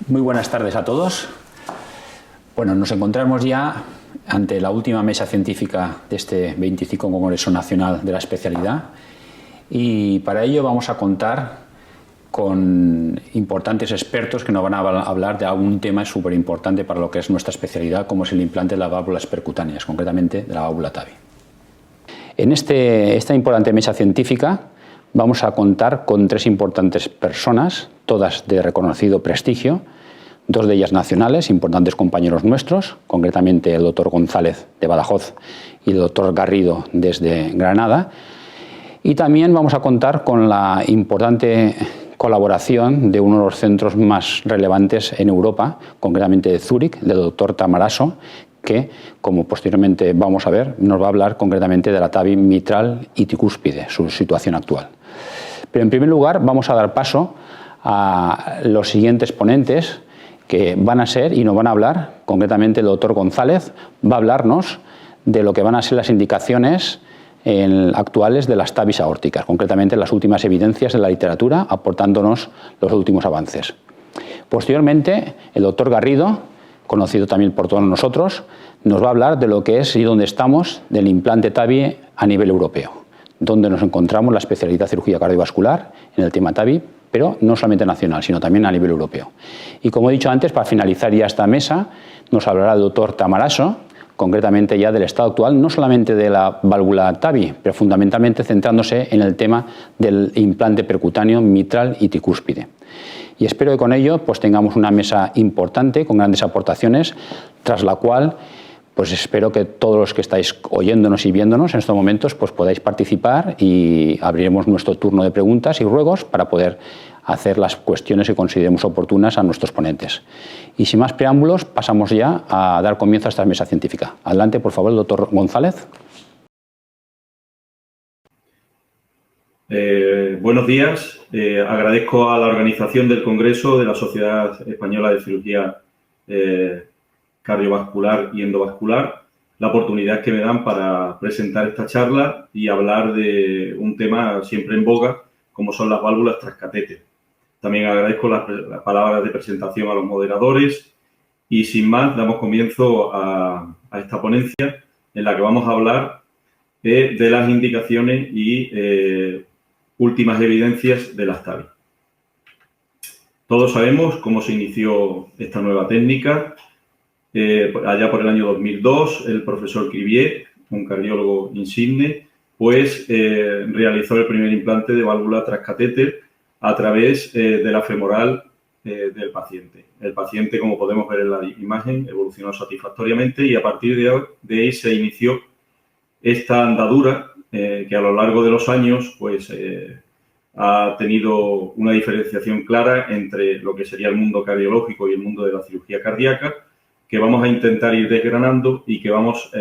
Muy buenas tardes a todos. Bueno, nos encontramos ya ante la última mesa científica de este 25 Congreso Nacional de la Especialidad y para ello vamos a contar con importantes expertos que nos van a hablar de algún tema súper importante para lo que es nuestra especialidad, como es el implante de las válvulas percutáneas, concretamente de la válvula TAVI. En esta importante mesa científica vamos a contar con tres importantes personas, todas de reconocido prestigio, dos de ellas nacionales, importantes compañeros nuestros, concretamente el doctor González de Badajoz y el doctor Garrido desde Granada. Y también vamos a contar con la importante colaboración de uno de los centros más relevantes en Europa, concretamente de Zúrich, del doctor Tamaraso, que, como posteriormente vamos a ver, nos va a hablar concretamente de la TAVI mitral y tricúspide, su situación actual. Pero en primer lugar vamos a dar paso a los siguientes ponentes que van a ser y nos van a hablar, concretamente el doctor González va a hablarnos de lo que van a ser las indicaciones actuales de las TAVIs aórticas, concretamente las últimas evidencias de la literatura, aportándonos los últimos avances. Posteriormente, el doctor Garrido, conocido también por todos nosotros, nos va a hablar de lo que es y dónde estamos del implante TAVI a nivel europeo, donde nos encontramos la especialidad cirugía cardiovascular en el tema TAVI, pero no solamente nacional, sino también a nivel europeo. Y como he dicho antes, para finalizar ya esta mesa, nos hablará el doctor Tamaraso, concretamente ya del estado actual, no solamente de la válvula TAVI, pero fundamentalmente centrándose en el tema del implante percutáneo mitral y tricúspide. Y espero que con ello pues tengamos una mesa importante, con grandes aportaciones, tras la cual pues espero que todos los que estáis oyéndonos y viéndonos en estos momentos pues podáis participar y abriremos nuestro turno de preguntas y ruegos para poder hacer las cuestiones que consideremos oportunas a nuestros ponentes. Y sin más preámbulos, pasamos ya a dar comienzo a esta mesa científica. Adelante, por favor, el doctor González. Buenos días. Agradezco a la organización del Congreso de la Sociedad Española de Cirugía Cardiovascular y Endovascular la oportunidad que me dan para presentar esta charla y hablar de un tema siempre en boga, como son las válvulas transcatéter. También agradezco las palabras de presentación a los moderadores y sin más damos comienzo a esta ponencia en la que vamos a hablar de las indicaciones y últimas evidencias de las TAVI. Todos sabemos cómo se inició esta nueva técnica. Allá por el año 2002, el profesor Crivier, un cardiólogo insigne, pues realizó el primer implante de válvula transcatéter a través de la femoral del paciente. El paciente, como podemos ver en la imagen, evolucionó satisfactoriamente y a partir de ahí se inició esta andadura que a lo largo de los años pues, ha tenido una diferenciación clara entre lo que sería el mundo cardiológico y el mundo de la cirugía cardíaca, que vamos a intentar ir desgranando y que vamos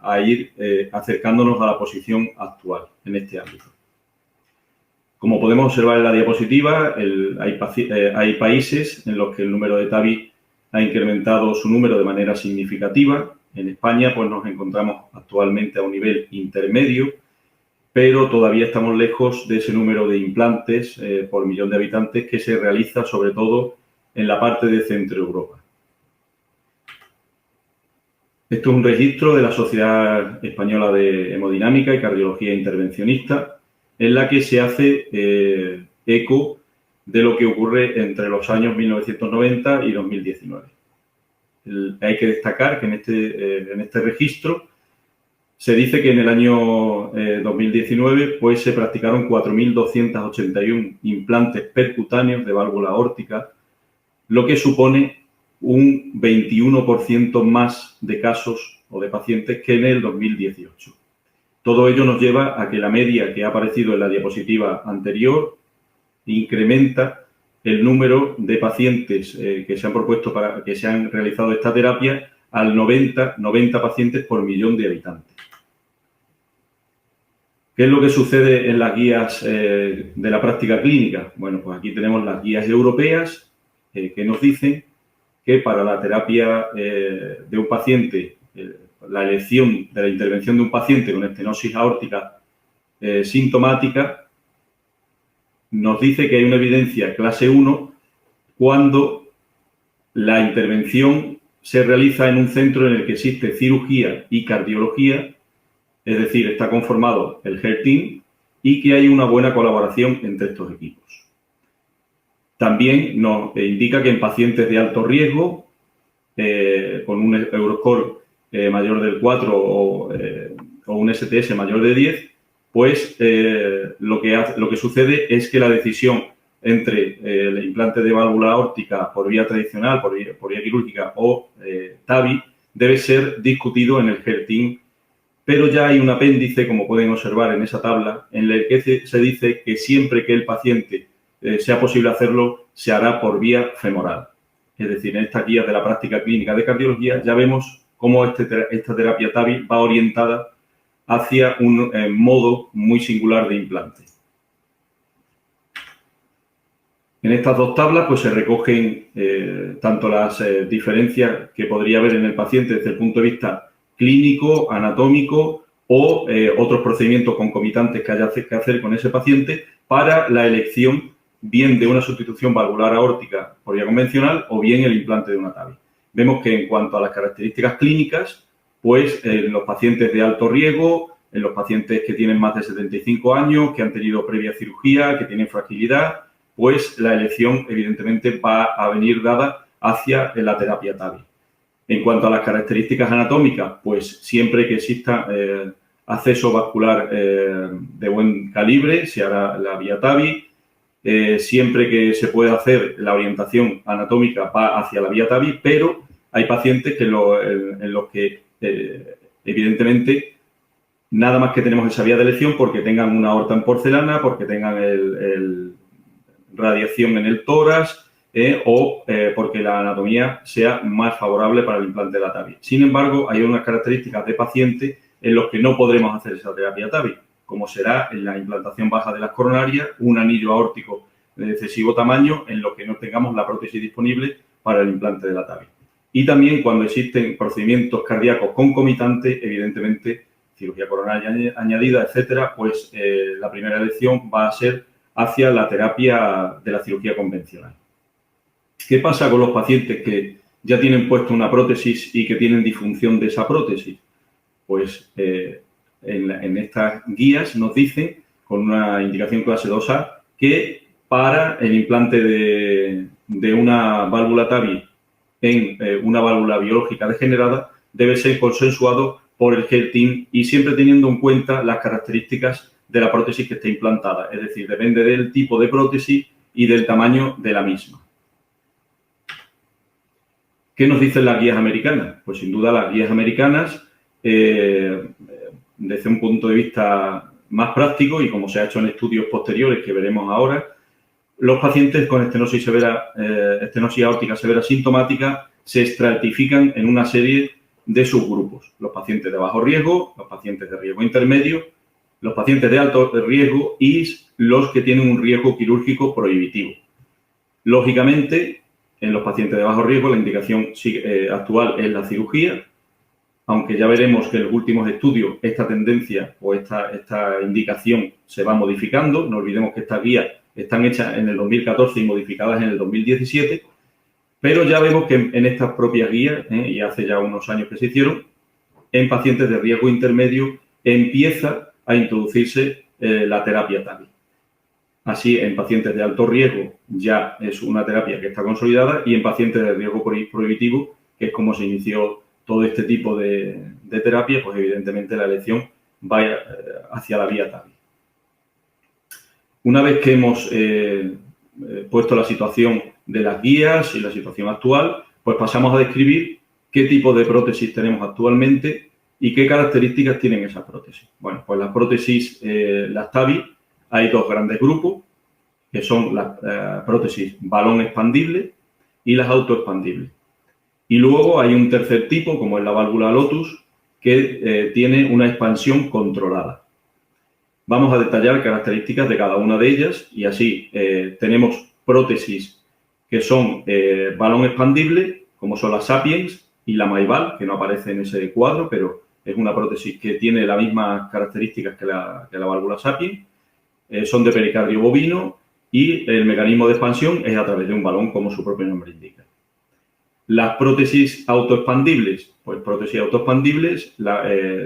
a ir acercándonos a la posición actual en este ámbito. Como podemos observar en la diapositiva, hay países en los que el número de TAVI ha incrementado su número de manera significativa. En España pues, nos encontramos actualmente a un nivel intermedio, pero todavía estamos lejos de ese número de implantes por millón de habitantes que se realiza sobre todo en la parte de Centro Europa. Esto es un registro de la Sociedad Española de Hemodinámica y Cardiología Intervencionista, en la que se hace eco de lo que ocurre entre los años 1990 y 2019. Hay que destacar que en este registro se dice que en el año 2019 pues, se practicaron 4.281 implantes percutáneos de válvula aórtica, lo que supone un 21% más de casos o de pacientes que en el 2018. Todo ello nos lleva a que la media que ha aparecido en la diapositiva anterior incrementa el número de pacientes que se han propuesto para que se han realizado esta terapia al 90 pacientes por millón de habitantes. ¿Qué es lo que sucede en las guías de la práctica clínica? Bueno, pues aquí tenemos las guías europeas que nos dicen que para la terapia de un paciente, la elección de la intervención de un paciente con estenosis aórtica sintomática, nos dice que hay una evidencia clase 1 cuando La intervención se realiza en un centro en el que existe cirugía y cardiología, es decir, está conformado el Health Team y que hay una buena colaboración entre estos equipos. También nos indica que en pacientes de alto riesgo, con un Euroscore mayor del 4 o un STS mayor de 10, pues lo que sucede es que la decisión entre el implante de válvula aórtica por vía tradicional, por vía quirúrgica o TAVI, debe ser discutido en el Health Team, pero ya hay un apéndice, como pueden observar en esa tabla, en el que se dice que siempre que el paciente sea posible hacerlo, se hará por vía femoral. Es decir, en estas guías de la práctica clínica de cardiología ya vemos cómo esta terapia TAVI va orientada hacia un modo muy singular de implante. En estas dos tablas pues, se recogen tanto las diferencias que podría haber en el paciente desde el punto de vista clínico, anatómico o otros procedimientos concomitantes que haya que hacer con ese paciente para la elección bien de una sustitución valvular aórtica por vía convencional o bien el implante de una TAVI. Vemos que en cuanto a las características clínicas, pues en los pacientes de alto riesgo, en los pacientes que tienen más de 75 años, que han tenido previa cirugía, que tienen fragilidad, pues la elección evidentemente va a venir dada hacia la terapia TAVI. En cuanto a las características anatómicas, pues siempre que exista acceso vascular de buen calibre, se hará la vía TAVI. Siempre que se pueda hacer la orientación anatómica va hacia la vía TAVI, pero hay pacientes en los que evidentemente nada más que tenemos esa vía de elección porque tengan una aorta en porcelana, porque tengan radiación en el tórax o porque la anatomía sea más favorable para el implante de la TAVI. Sin embargo, hay unas características de paciente en los que no podremos hacer esa terapia TAVI, como será en la implantación baja de las coronarias, un anillo aórtico de excesivo tamaño en lo que no tengamos la prótesis disponible para el implante de la TAVI. Y también cuando existen procedimientos cardíacos concomitantes, evidentemente, cirugía coronaria añadida, etcétera, pues la primera elección va a ser hacia la terapia de la cirugía convencional. ¿Qué pasa con los pacientes que ya tienen puesto una prótesis y que tienen disfunción de esa prótesis? Pues en estas guías nos dicen, con una indicación clase 2A, que para el implante de una válvula TAVI en una válvula biológica degenerada debe ser consensuado por el Health Team y siempre teniendo en cuenta las características de la prótesis que esté implantada. Es decir, depende del tipo de prótesis y del tamaño de la misma. ¿Qué nos dicen las guías americanas? Pues sin duda las guías americanas, desde un punto de vista más práctico y como se ha hecho en estudios posteriores que veremos ahora, los pacientes con estenosis aórtica severa sintomática se estratifican en una serie de subgrupos. Los pacientes de bajo riesgo, los pacientes de riesgo intermedio, los pacientes de alto riesgo y los que tienen un riesgo quirúrgico prohibitivo. Lógicamente, en los pacientes de bajo riesgo la indicación actual es la cirugía, aunque ya veremos que en los últimos estudios esta tendencia o esta indicación se va modificando. No olvidemos que estas guías están hechas en el 2014 y modificadas en el 2017, pero ya vemos que en estas propias guías, y hace ya unos años que se hicieron, en pacientes de riesgo intermedio empieza a introducirse la terapia TAVI. Así, en pacientes de alto riesgo ya es una terapia que está consolidada y en pacientes de riesgo prohibitivo, que es como se inició todo este tipo de terapia, pues evidentemente la elección va hacia la vía TAVI. Una vez que hemos puesto la situación de las guías y la situación actual, pues pasamos a describir qué tipo de prótesis tenemos actualmente y qué características tienen esas prótesis. Bueno, pues las prótesis, las TAVI, hay dos grandes grupos, que son las prótesis balón expandible y las autoexpandibles. Y luego hay un tercer tipo, como es la válvula Lotus, que tiene una expansión controlada. Vamos a detallar características de cada una de ellas y así tenemos prótesis que son balón expandible, como son la Sapiens y la Mayval, que no aparece en ese cuadro, pero es una prótesis que tiene las mismas características que la válvula Sapiens. Son de pericardio bovino y el mecanismo de expansión es a través de un balón, como su propio nombre indica. Las prótesis autoexpandibles, pues prótesis autoexpandibles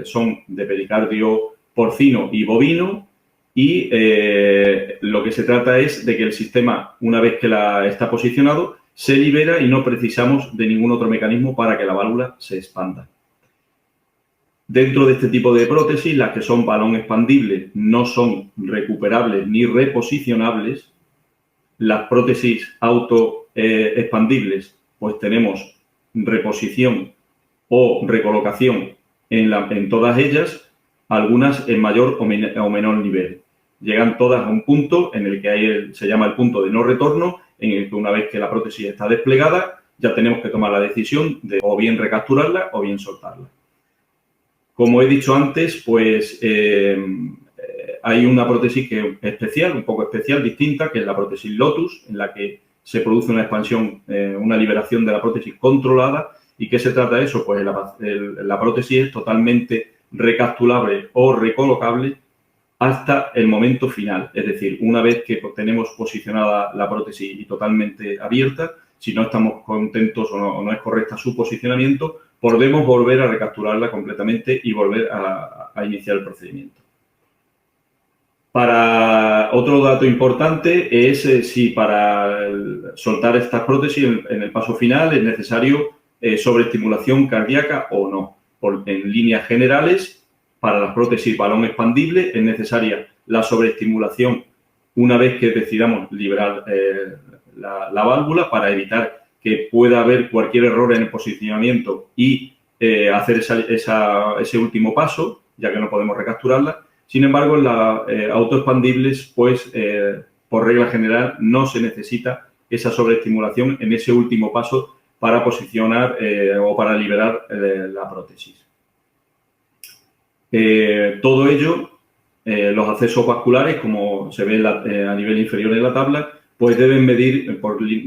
son de pericardio porcino y bovino y lo que se trata es de que el sistema, una vez que está posicionado, se libera y no precisamos de ningún otro mecanismo para que la válvula se expanda. Dentro de este tipo de prótesis, las que son balón expandible no son recuperables ni reposicionables. Las prótesis autoexpandibles, pues tenemos reposición o recolocación en todas ellas, algunas en mayor o menor nivel. Llegan todas a un punto en el que se llama el punto de no retorno, en el que una vez que la prótesis está desplegada, ya tenemos que tomar la decisión de o bien recapturarla o bien soltarla. Como he dicho antes, pues hay una prótesis que es especial, un poco especial, distinta, que es la prótesis Lotus, en la que se produce una expansión, una liberación de la prótesis controlada. ¿Y qué se trata de eso? Pues la prótesis es totalmente recapturable o recolocable hasta el momento final. Es decir, una vez que tenemos posicionada la prótesis y totalmente abierta, si no estamos contentos o no es correcta su posicionamiento, podemos volver a recapturarla completamente y volver a iniciar el procedimiento. Otro dato importante es si para soltar estas prótesis en el paso final es necesario sobreestimulación cardíaca o no. En líneas generales, para las prótesis balón expandible es necesaria la sobreestimulación una vez que decidamos liberar la válvula para evitar que pueda haber cualquier error en el posicionamiento y hacer ese último paso, ya que no podemos recapturarla. Sin embargo, en las autoexpandibles, pues, por regla general, no se necesita esa sobreestimulación en ese último paso para posicionar o para liberar la prótesis. Todo ello, los accesos vasculares, como se ve a nivel inferior en la tabla, pues deben medir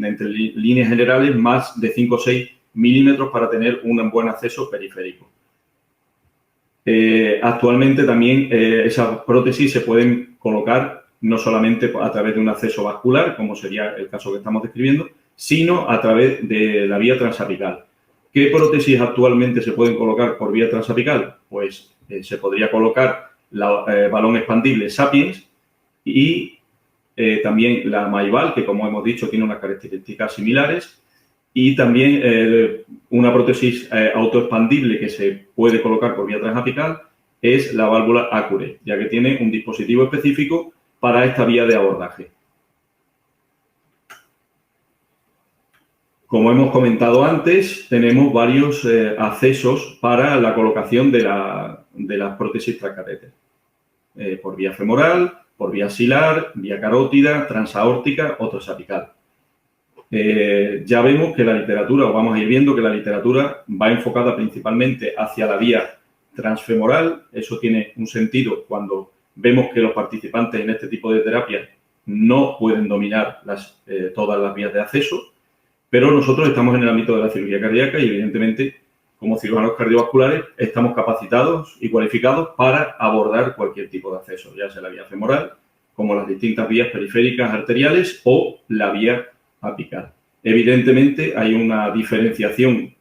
entre líneas generales más de 5 o 6 milímetros para tener un buen acceso periférico. Actualmente también esas prótesis se pueden colocar no solamente a través de un acceso vascular, como sería el caso que estamos describiendo, sino a través de la vía transapical. ¿Qué prótesis actualmente se pueden colocar por vía transapical? Pues se podría colocar la balón expandible Sapiens y también la Maival, que como hemos dicho tiene unas características similares, y también una prótesis autoexpandible que se puede colocar por vía transapical es la válvula Acure, ya que tiene un dispositivo específico para esta vía de abordaje. Como hemos comentado antes, tenemos varios accesos para la colocación de las prótesis transcatéter. Por vía femoral, por vía axilar, vía carótida, transaórtica o transapical. Ya vemos que la literatura, o vamos a ir viendo que la literatura va enfocada principalmente hacia la vía transfemoral. Eso tiene un sentido cuando vemos que los participantes en este tipo de terapia no pueden dominar todas las vías de acceso, pero nosotros estamos en el ámbito de la cirugía cardíaca y evidentemente como cirujanos cardiovasculares estamos capacitados y cualificados para abordar cualquier tipo de acceso, ya sea la vía femoral, como las distintas vías periféricas arteriales o la vía apical. Evidentemente hay una diferenciación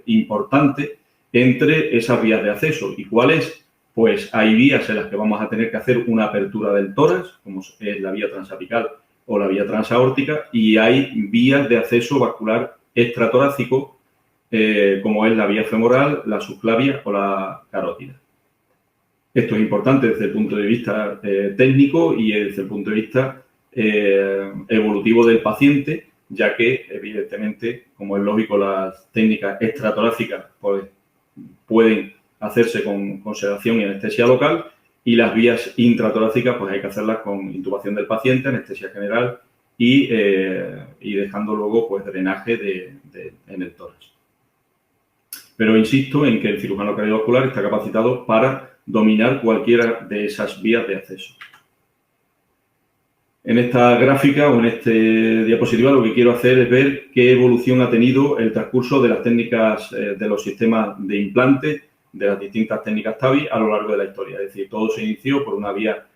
importante entre esas vías de acceso. ¿Y cuál es? Pues hay vías en las que vamos a tener que hacer una apertura del tórax, como es la vía transapical o la vía transaórtica, y hay vías de acceso vascular extratorácico, como es la vía femoral, la subclavia o la carótida. Esto es importante desde el punto de vista técnico y desde el punto de vista evolutivo del paciente, ya que, evidentemente, como es lógico, las técnicas extratorácicas pues, pueden hacerse con sedación y anestesia local, y las vías intratorácicas pues hay que hacerlas con intubación del paciente, anestesia general y dejando luego pues drenaje en el tórax. Pero insisto en que el cirujano cardiovascular está capacitado para dominar cualquiera de esas vías de acceso. En esta gráfica o en este diapositiva lo que quiero hacer es ver qué evolución ha tenido el transcurso de las técnicas de los sistemas de implante, de las distintas técnicas TAVI a lo largo de la historia. Es decir, todo se inició por una vía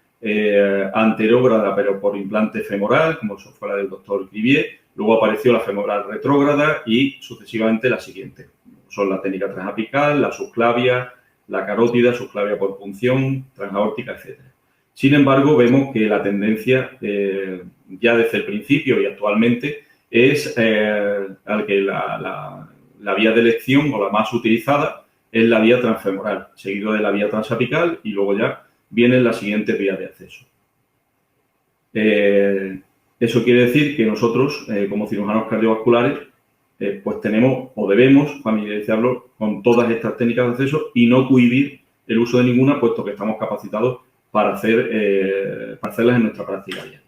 anterógrada, pero por implante femoral, como eso fuera del doctor Crivier. Luego apareció la femoral retrógrada y sucesivamente la siguiente. Son la técnica transapical, la subclavia, la carótida, subclavia por punción, transaórtica, etc. Sin embargo, vemos que la tendencia ya desde el principio y actualmente es al que la vía de elección o la más utilizada es la vía transfemoral, seguido de la vía transapical y luego ya vienen las siguientes vías de acceso. Eso quiere decir que nosotros, como cirujanos cardiovasculares, pues tenemos o debemos familiarizarlo con todas estas técnicas de acceso y no cohibir el uso de ninguna, puesto que estamos capacitados para hacerlas en nuestra práctica diaria.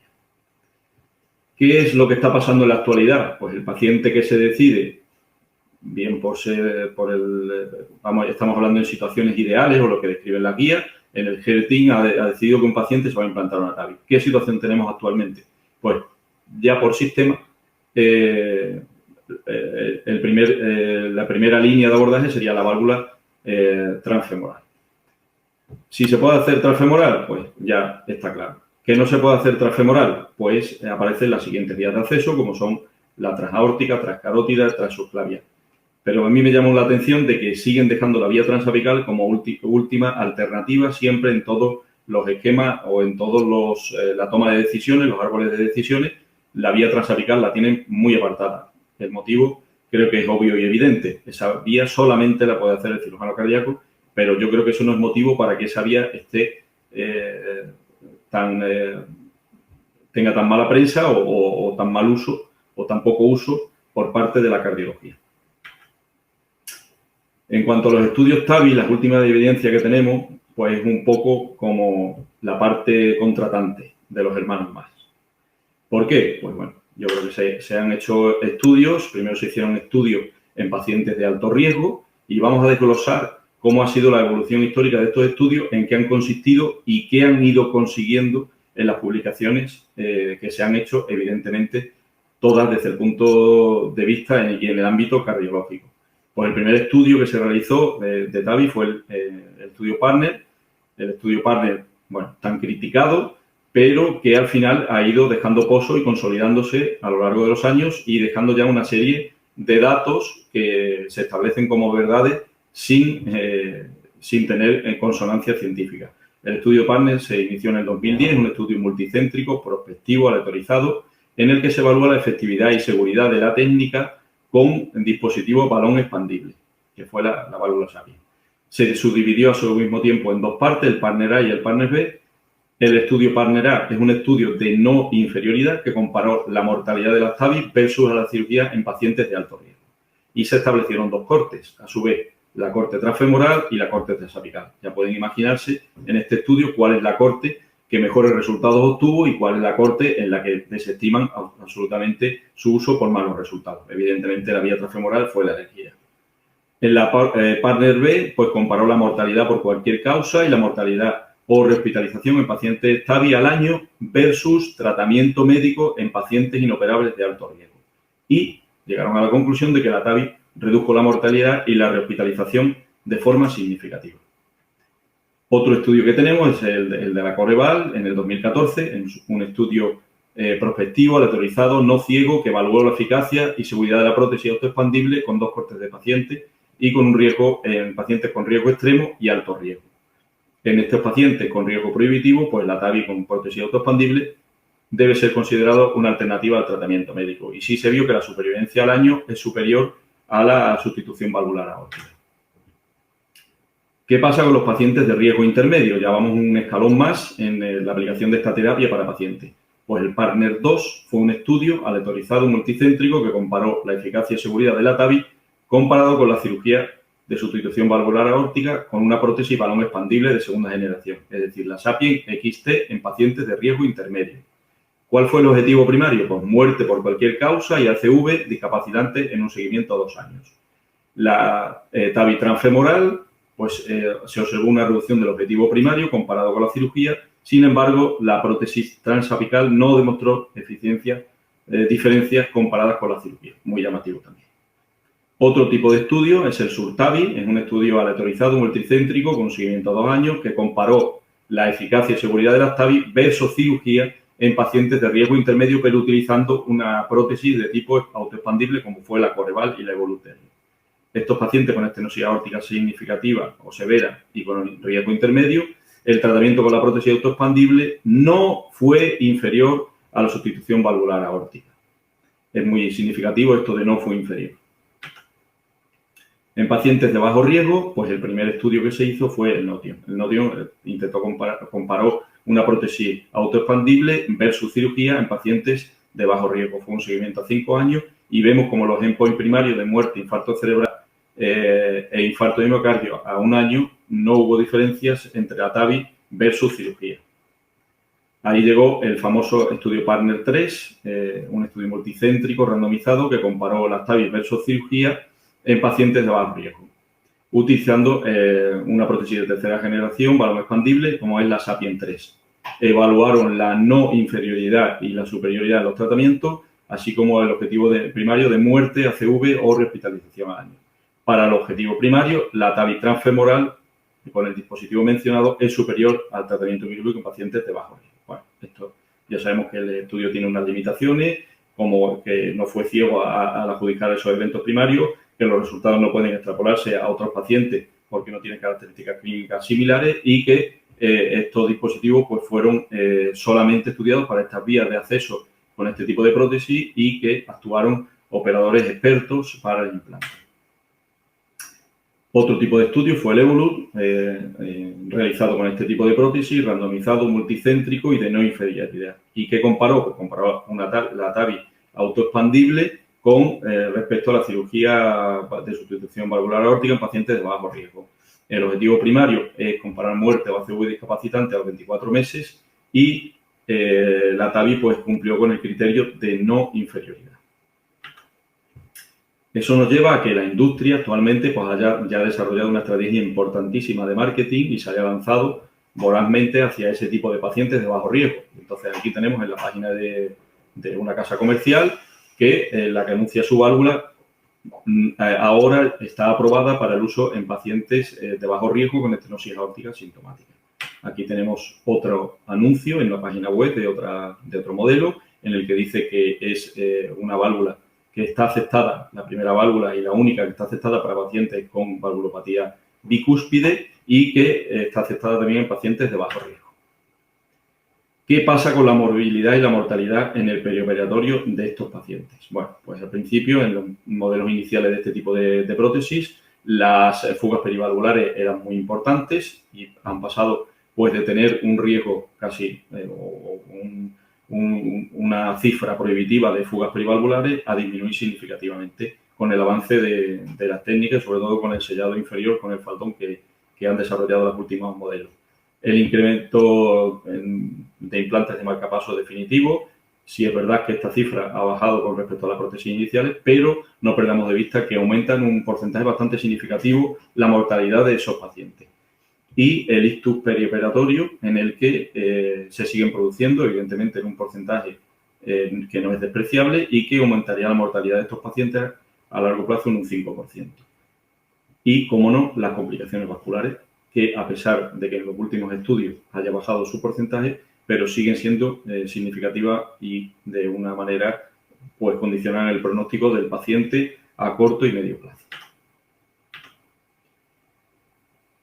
¿Qué es lo que está pasando en la actualidad? Pues el paciente que se decide, bien estamos hablando en situaciones ideales o lo que describe la guía, en el GERTIN ha decidido que un paciente se va a implantar una TAVI. ¿Qué situación tenemos actualmente? Pues ya por sistema, la primera línea de abordaje sería la válvula transfemoral. Si se puede hacer transfemoral, pues ya está claro. ¿Qué no se puede hacer transfemoral? Pues aparecen las siguientes vías de acceso, como son la transaórtica, transcarótida, transsubclavia. Pero a mí me llamó la atención de que siguen dejando la vía transapical como última alternativa siempre en todos los esquemas o en todos la toma de decisiones, los árboles de decisiones, la vía transapical la tienen muy apartada. El motivo creo que es obvio y evidente. Esa vía solamente la puede hacer el cirujano cardíaco, pero yo creo que eso no es motivo para que esa vía esté tenga tan mala prensa o tan mal uso o tan poco uso por parte de la cardiología. En cuanto a los estudios TAVI, las últimas evidencias que tenemos, pues es un poco como la parte contratante de los hermanos más. ¿Por qué? Pues bueno, yo creo que se han hecho estudios, primero se hicieron estudios en pacientes de alto riesgo y vamos a desglosar cómo ha sido la evolución histórica de estos estudios, en qué han consistido y qué han ido consiguiendo en las publicaciones que se han hecho, evidentemente, todas desde el punto de vista y en el ámbito cardiológico. Pues el primer estudio que se realizó de TAVI fue el estudio Partner. El estudio Partner, bueno, tan criticado, pero que al final ha ido dejando pozo y consolidándose a lo largo de los años y dejando ya una serie de datos que se establecen como verdades sin tener consonancia científica. El estudio Partner se inició en el 2010, un estudio multicéntrico, prospectivo, aleatorizado, en el que se evalúa la efectividad y seguridad de la técnica con dispositivo balón expandible, que fue la válvula SAPIEN. Se subdividió a su mismo tiempo en dos partes, el Partner A y el Partner B. El estudio Partner A es un estudio de no inferioridad que comparó la mortalidad de las TAVI versus la cirugía en pacientes de alto riesgo. Y se establecieron dos cortes, a su vez, la corte transfemoral y la corte transapical. Ya pueden imaginarse en este estudio cuál es la corte que mejores resultados obtuvo y cuál es la corte en la que desestiman absolutamente su uso por malos resultados. Evidentemente, la vía transfemoral fue la elegida. En la Partner B, pues comparó la mortalidad por cualquier causa y la mortalidad por hospitalización en pacientes TAVI al año versus tratamiento médico en pacientes inoperables de alto riesgo. Y llegaron a la conclusión de que la TAVI redujo la mortalidad y la rehospitalización de forma significativa. Otro estudio que tenemos es el de la Coreval en el 2014, en un estudio prospectivo, aleatorizado, no ciego, que evaluó la eficacia y seguridad de la prótesis autoexpandible con dos cortes de pacientes y con un riesgo en pacientes con riesgo extremo y alto riesgo. En estos pacientes con riesgo prohibitivo, pues la TAVI con prótesis autoexpandible debe ser considerado una alternativa al tratamiento médico. Y sí se vio que la supervivencia al año es superior a la sustitución valvular aórtica. ¿Qué pasa con los pacientes de riesgo intermedio? Ya vamos un escalón más en la aplicación de esta terapia para pacientes. Pues el Partner 2 fue un estudio aleatorizado multicéntrico que comparó la eficacia y seguridad de la TAVI comparado con la cirugía de sustitución valvular aórtica con una prótesis balón expandible de segunda generación, es decir, la SAPIEN XT en pacientes de riesgo intermedio. ¿Cuál fue el objetivo primario? Pues muerte por cualquier causa y ACV discapacitante en un seguimiento a 2 años. La TAVI transfemoral, pues se observó una reducción del objetivo primario comparado con la cirugía. Sin embargo, la prótesis transapical no demostró diferencias comparadas con la cirugía. Muy llamativo también. Otro tipo de estudio es el SURTAVI, es un estudio aleatorizado multicéntrico con seguimiento a 2 años que comparó la eficacia y seguridad de las TAVI versus cirugía en pacientes de riesgo intermedio, pero utilizando una prótesis de tipo autoexpandible como fue la Coreval y la Evoluter. Estos pacientes con estenosis aórtica significativa o severa y con riesgo intermedio, el tratamiento con la prótesis autoexpandible no fue inferior a la sustitución valvular aórtica. Es muy significativo esto de no fue inferior. En pacientes de bajo riesgo, pues el primer estudio que se hizo fue el NOTION. El NOTION comparó una prótesis autoexpandible versus cirugía en pacientes de bajo riesgo. Fue un seguimiento a 5 años y vemos como los endpoints primarios de muerte, infarto cerebral e infarto de miocardio a 1 año no hubo diferencias entre la TAVI versus cirugía. Ahí llegó el famoso estudio Partner 3, un estudio multicéntrico randomizado que comparó las TAVI versus cirugía en pacientes de bajo riesgo, utilizando una prótesis de tercera generación, balón expandible, como es la Sapien 3. Evaluaron la no inferioridad y la superioridad de los tratamientos, así como el objetivo primario de muerte, ACV o rehospitalización al año. Para el objetivo primario, la TAVI transfemoral, con el dispositivo mencionado, es superior al tratamiento quirúrgico en pacientes de bajo riesgo. Bueno, esto ya sabemos que el estudio tiene unas limitaciones, como que no fue ciego al adjudicar esos eventos primarios, que los resultados no pueden extrapolarse a otros pacientes porque no tienen características clínicas similares y que estos dispositivos pues, fueron solamente estudiados para estas vías de acceso con este tipo de prótesis y que actuaron operadores expertos para el implante. Otro tipo de estudio fue el Evolut, realizado con este tipo de prótesis, randomizado, multicéntrico y de no inferioridad. ¿Y qué comparó? Pues comparó la TAVI autoexpandible con respecto a la cirugía de sustitución valvular aórtica en pacientes de bajo riesgo. El objetivo primario es comparar muerte o ACV discapacitante a los 24 meses y la TAVI pues, cumplió con el criterio de no inferioridad. Eso nos lleva a que la industria actualmente pues, haya ya desarrollado una estrategia importantísima de marketing y se haya lanzado vorazmente hacia ese tipo de pacientes de bajo riesgo. Entonces, aquí tenemos en la página de una casa comercial que la que anuncia su válvula ahora está aprobada para el uso en pacientes de bajo riesgo con estenosis aórtica sintomática. Aquí tenemos otro anuncio en la página web de otro modelo en el que dice que es una válvula que está aceptada, la primera válvula y la única que está aceptada para pacientes con valvulopatía bicúspide y que está aceptada también en pacientes de bajo riesgo. ¿Qué pasa con la morbilidad y la mortalidad en el perioperatorio de estos pacientes? Bueno, pues al principio, en los modelos iniciales de este tipo de prótesis, las fugas perivalvulares eran muy importantes y han pasado pues, de tener un riesgo casi una cifra prohibitiva de fugas perivalvulares a disminuir significativamente con el avance de las técnicas, sobre todo con el sellado inferior, con el faldón que han desarrollado los últimos modelos. El incremento de implantes de marcapaso definitivo, sí es verdad que esta cifra ha bajado con respecto a las prótesis iniciales, pero no perdamos de vista que aumenta en un porcentaje bastante significativo la mortalidad de esos pacientes. Y el ictus perioperatorio, en el que se siguen produciendo, evidentemente, en un porcentaje que no es despreciable y que aumentaría la mortalidad de estos pacientes a largo plazo en un 5%. Y, como no, las complicaciones vasculares, que a pesar de que en los últimos estudios haya bajado su porcentaje, pero siguen siendo significativas y de una manera pues condicionan el pronóstico del paciente a corto y medio plazo.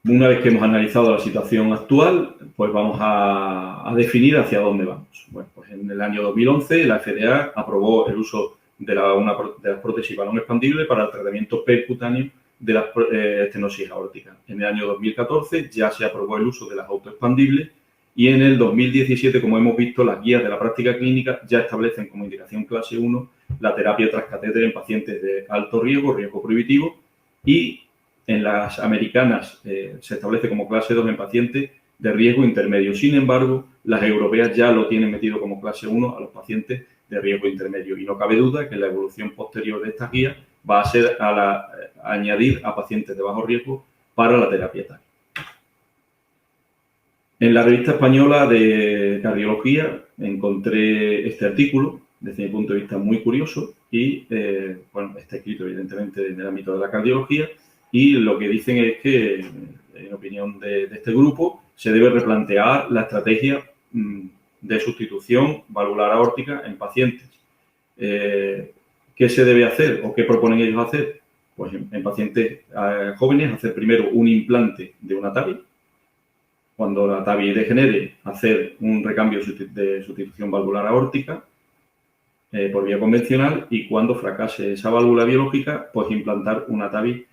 Una vez que hemos analizado la situación actual, pues vamos a definir hacia dónde vamos. Bueno, pues en el año 2011 la FDA aprobó el uso de las prótesis balón expandible para el tratamiento percutáneo de las estenosis aórticas. En el año 2014 ya se aprobó el uso de las autoexpandibles y en el 2017, como hemos visto, las guías de la práctica clínica ya establecen como indicación clase 1 la terapia transcatéter en pacientes de alto riesgo, riesgo prohibitivo, y en las americanas se establece como clase 2 en pacientes de riesgo intermedio. Sin embargo, las europeas ya lo tienen metido como clase 1 a los pacientes de riesgo intermedio. Y no cabe duda que la evolución posterior de estas guías va a ser a añadir a pacientes de bajo riesgo para la terapia TAVI. En la revista española de cardiología encontré este artículo, desde mi punto de vista muy curioso, y bueno, está escrito evidentemente en el ámbito de la cardiología, y lo que dicen es que, en opinión de este grupo, se debe replantear la estrategia de sustitución valvular aórtica en pacientes. ¿Qué se debe hacer o qué proponen ellos hacer? Pues en pacientes jóvenes hacer primero un implante de una TAVI. Cuando la TAVI degenere, hacer un recambio de sustitución valvular aórtica por vía convencional, y cuando fracase esa válvula biológica, pues implantar una TAVI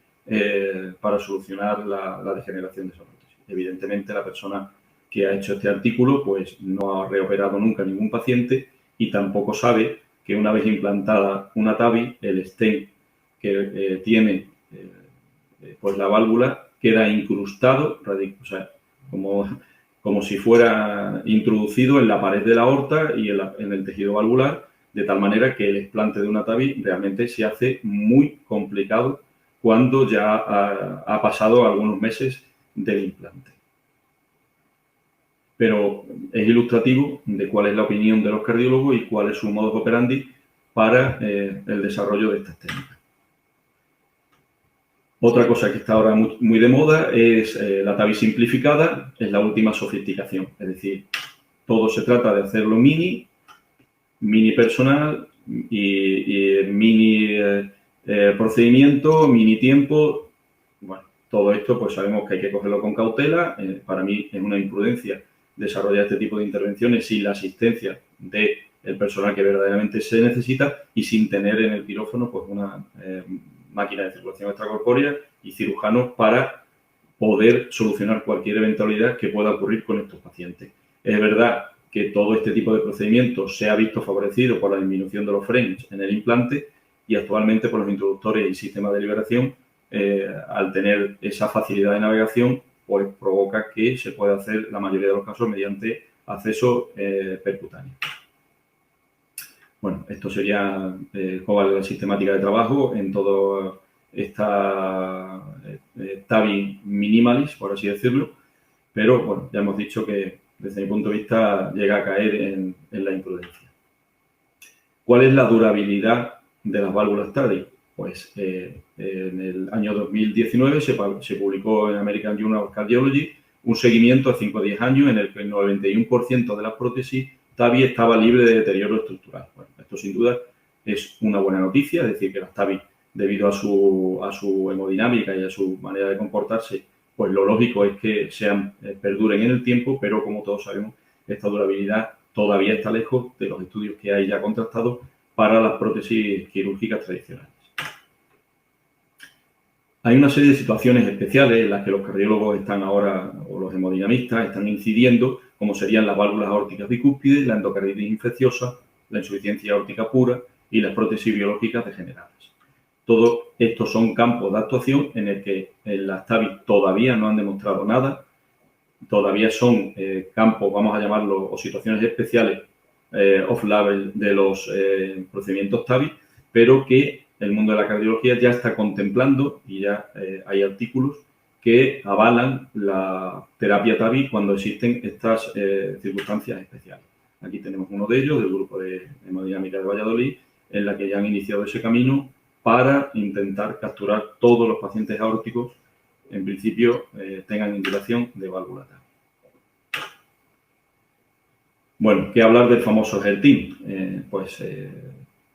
para solucionar la degeneración de esa prótesis. Evidentemente, la persona que ha hecho este artículo pues no ha reoperado nunca ningún paciente y tampoco sabe que una vez implantada una TAVI, el stent que tiene pues la válvula queda incrustado, o sea, como si fuera introducido en la pared de la aorta y en el tejido valvular, de tal manera que el implante de una TAVI realmente se hace muy complicado cuando ya ha pasado algunos meses del implante. Pero es ilustrativo de cuál es la opinión de los cardiólogos y cuál es su modus operandi para el desarrollo de estas técnicas. Otra cosa que está ahora muy de moda es la TAVI simplificada, es la última sofisticación. Es decir, todo se trata de hacerlo mini personal y mini procedimiento, mini tiempo. Bueno, todo esto pues sabemos que hay que cogerlo con cautela. Para mí es una imprudencia desarrollar este tipo de intervenciones sin la asistencia del personal que verdaderamente se necesita y sin tener en el quirófano pues una máquina de circulación extracorpórea y cirujanos para poder solucionar cualquier eventualidad que pueda ocurrir con estos pacientes. Es verdad que todo este tipo de procedimientos se ha visto favorecido por la disminución de los frames en el implante y actualmente por los introductores y sistemas de liberación, al tener esa facilidad de navegación, pues provoca que se pueda hacer la mayoría de los casos mediante acceso percutáneo. Bueno, esto sería cuál es la sistemática de trabajo en toda esta TAVI minimalis, por así decirlo, pero bueno, ya hemos dicho que desde mi punto de vista llega a caer en la imprudencia. ¿Cuál es la durabilidad de las válvulas TAVI? Pues en el año 2019 se publicó en American Journal of Cardiology un seguimiento a 5 o 10 años en el que el 91% de las prótesis TAVI estaba libre de deterioro estructural. Bueno, esto sin duda es una buena noticia, es decir, que las TAVI, debido a su hemodinámica y a su manera de comportarse, pues lo lógico es que perduren en el tiempo, pero como todos sabemos, esta durabilidad todavía está lejos de los estudios que hay ya contrastados para las prótesis quirúrgicas tradicionales. Hay una serie de situaciones especiales en las que los cardiólogos están ahora, o los hemodinamistas, están incidiendo, como serían las válvulas aórticas bicúspides, la endocarditis infecciosa, la insuficiencia aórtica pura y las prótesis biológicas degeneradas. Todos estos son campos de actuación en el que las TAVI todavía no han demostrado nada, todavía son campos, vamos a llamarlo, o situaciones especiales off-label de los procedimientos TAVI, pero que el mundo de la cardiología ya está contemplando y ya hay artículos que avalan la terapia TAVI cuando existen estas circunstancias especiales. Aquí tenemos uno de ellos, del grupo de hemodinámica de Valladolid, en la que ya han iniciado ese camino para intentar capturar todos los pacientes aórticos, en principio, tengan indicación de válvula TAVI. Bueno, ¿qué hablar del famoso HERTIM?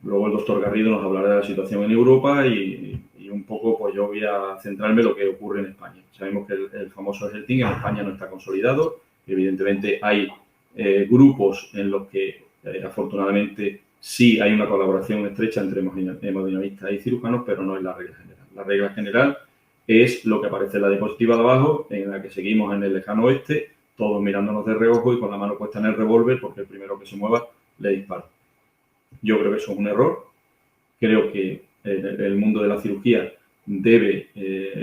Luego el doctor Garrido nos hablará de la situación en Europa y un poco pues yo voy a centrarme en lo que ocurre en España. Sabemos que el famoso HERTIM en España no está consolidado. Evidentemente hay grupos en los que afortunadamente sí hay una colaboración estrecha entre hemodinamistas y cirujanos, pero no es la regla general. La regla general es lo que aparece en la diapositiva de abajo, en la que seguimos en el lejano oeste, todos mirándonos de reojo y con la mano puesta en el revólver porque el primero que se mueva le dispara. Yo creo que eso es un error. Creo que el mundo de la cirugía debe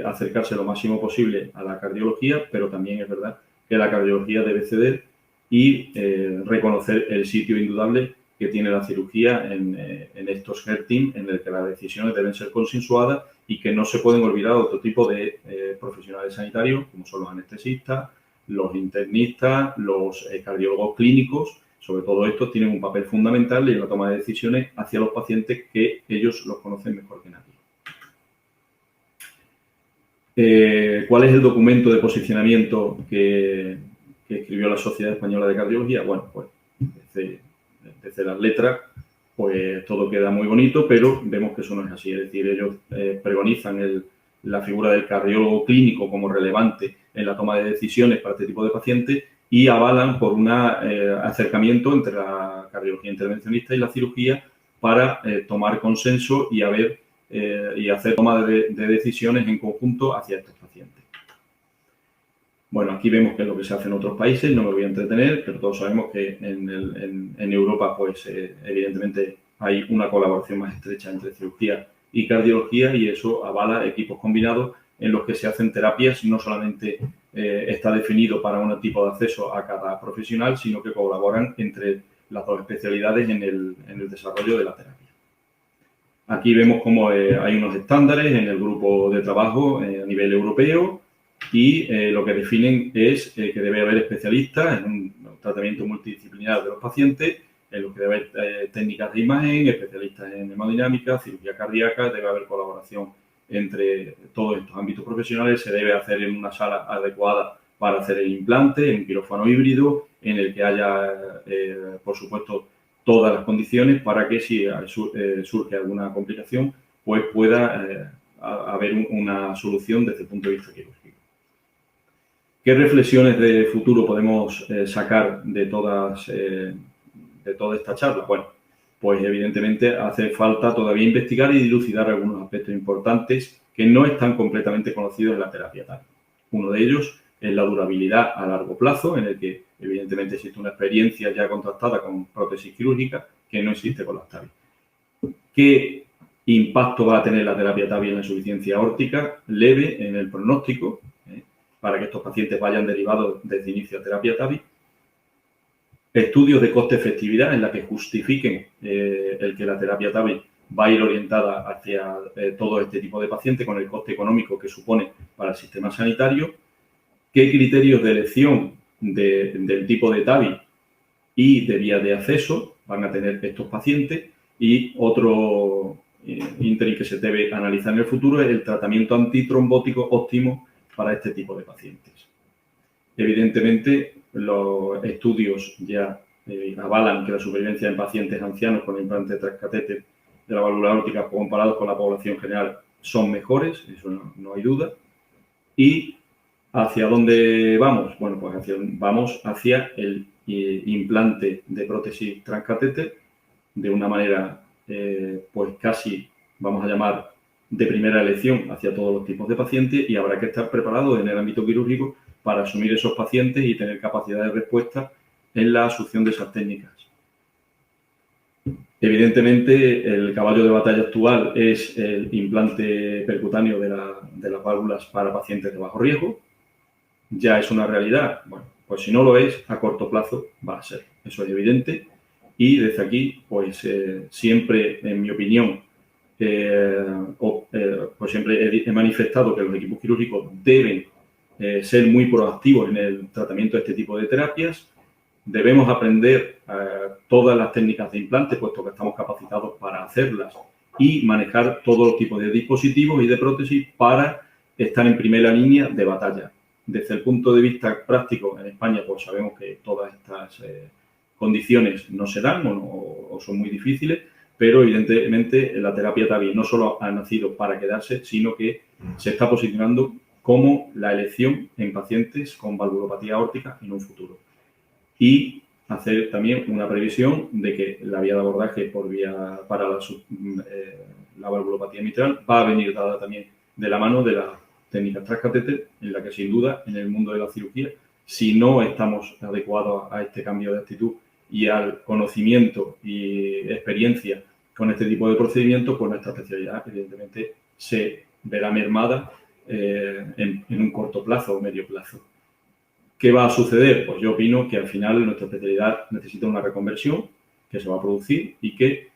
acercarse lo máximo posible a la cardiología, pero también es verdad que la cardiología debe ceder y reconocer el sitio indudable que tiene la cirugía en estos HERTIM, en el que las decisiones deben ser consensuadas y que no se pueden olvidar otro tipo de profesionales sanitarios, como son los anestesistas, los internistas, los cardiólogos clínicos. Sobre todo estos tienen un papel fundamental en la toma de decisiones hacia los pacientes que ellos los conocen mejor que nadie. ¿Cuál es el documento de posicionamiento que escribió la Sociedad Española de Cardiología? Bueno, pues desde las letras, pues todo queda muy bonito, pero vemos que eso no es así. Es decir, ellos pregonizan la figura del cardiólogo clínico como relevante en la toma de decisiones para este tipo de pacientes y avalan por un acercamiento entre la cardiología intervencionista y la cirugía para tomar consenso y hacer toma de decisiones en conjunto hacia estos pacientes. Bueno, aquí vemos qué es lo que se hace en otros países, no me voy a entretener, pero todos sabemos que en Europa, pues evidentemente hay una colaboración más estrecha entre cirugía y cardiología y eso avala equipos combinados en los que se hacen terapias, no solamente está definido para un tipo de acceso a cada profesional, sino que colaboran entre las dos especialidades en el desarrollo de la terapia. Aquí vemos cómo hay unos estándares en el grupo de trabajo a nivel europeo y lo que definen es que debe haber especialistas en un tratamiento multidisciplinar de los pacientes, en lo que debe haber técnicas de imagen, especialistas en hemodinámica, cirugía cardíaca, debe haber colaboración entre todos estos ámbitos profesionales, se debe hacer en una sala adecuada para hacer el implante, en un quirófano híbrido, en el que haya, por supuesto, todas las condiciones para que si surge alguna complicación, pues pueda haber una solución desde el punto de vista quirúrgico. ¿Qué reflexiones de futuro podemos sacar de toda esta charla? Bueno, pues evidentemente hace falta todavía investigar y dilucidar algunos aspectos importantes que no están completamente conocidos en la terapia TAVI. Uno de ellos es la durabilidad a largo plazo, en el que evidentemente existe una experiencia ya contrastada con prótesis quirúrgica que no existe con las TAVI. ¿Qué impacto va a tener la terapia TAVI en la insuficiencia aórtica? Leve en el pronóstico, para que estos pacientes vayan derivados desde inicio a terapia TAVI. Estudios de coste-efectividad en la que justifiquen el que la terapia TAVI va a ir orientada hacia todo este tipo de pacientes con el coste económico que supone para el sistema sanitario. ¿Qué criterios de elección del tipo de TAVI y de vía de acceso van a tener estos pacientes? Y otro ínterin que se debe analizar en el futuro es el tratamiento antitrombótico óptimo para este tipo de pacientes. Evidentemente, los estudios ya avalan que la supervivencia en pacientes ancianos con implante transcatéter de la válvula aórtica comparados con la población general son mejores, eso no hay duda. ¿Y hacia dónde vamos? Bueno, pues vamos hacia el implante de prótesis transcatéter de una manera, pues casi, vamos a llamar, de primera elección hacia todos los tipos de pacientes y habrá que estar preparado en el ámbito quirúrgico para asumir esos pacientes y tener capacidad de respuesta en la asunción de esas técnicas. Evidentemente, el caballo de batalla actual es el implante percutáneo de las válvulas para pacientes de bajo riesgo. ¿Ya es una realidad? Bueno, pues si no lo es, a corto plazo va a ser. Eso es evidente. Y desde aquí, pues siempre, en mi opinión, pues siempre he manifestado que los equipos quirúrgicos deben ser muy proactivos en el tratamiento de este tipo de terapias. Debemos aprender todas las técnicas de implante, puesto que estamos capacitados para hacerlas, y manejar todos los tipos de dispositivos y de prótesis para estar en primera línea de batalla. Desde el punto de vista práctico, en España, pues sabemos que todas estas condiciones no se dan o son muy difíciles, pero evidentemente la terapia TAVI no solo ha nacido para quedarse, sino que se está posicionando como la elección en pacientes con valvulopatía aórtica en un futuro. Y hacer también una previsión de que la vía de abordaje para la valvulopatía mitral va a venir dada también de la mano de las técnicas transcatéter, en la que sin duda en el mundo de la cirugía, si no estamos adecuados a este cambio de actitud y al conocimiento y experiencia con este tipo de procedimientos, pues nuestra especialidad evidentemente se verá mermada en un corto plazo o medio plazo. ¿Qué va a suceder? Pues yo opino que al final nuestra especialidad necesita una reconversión que se va a producir y que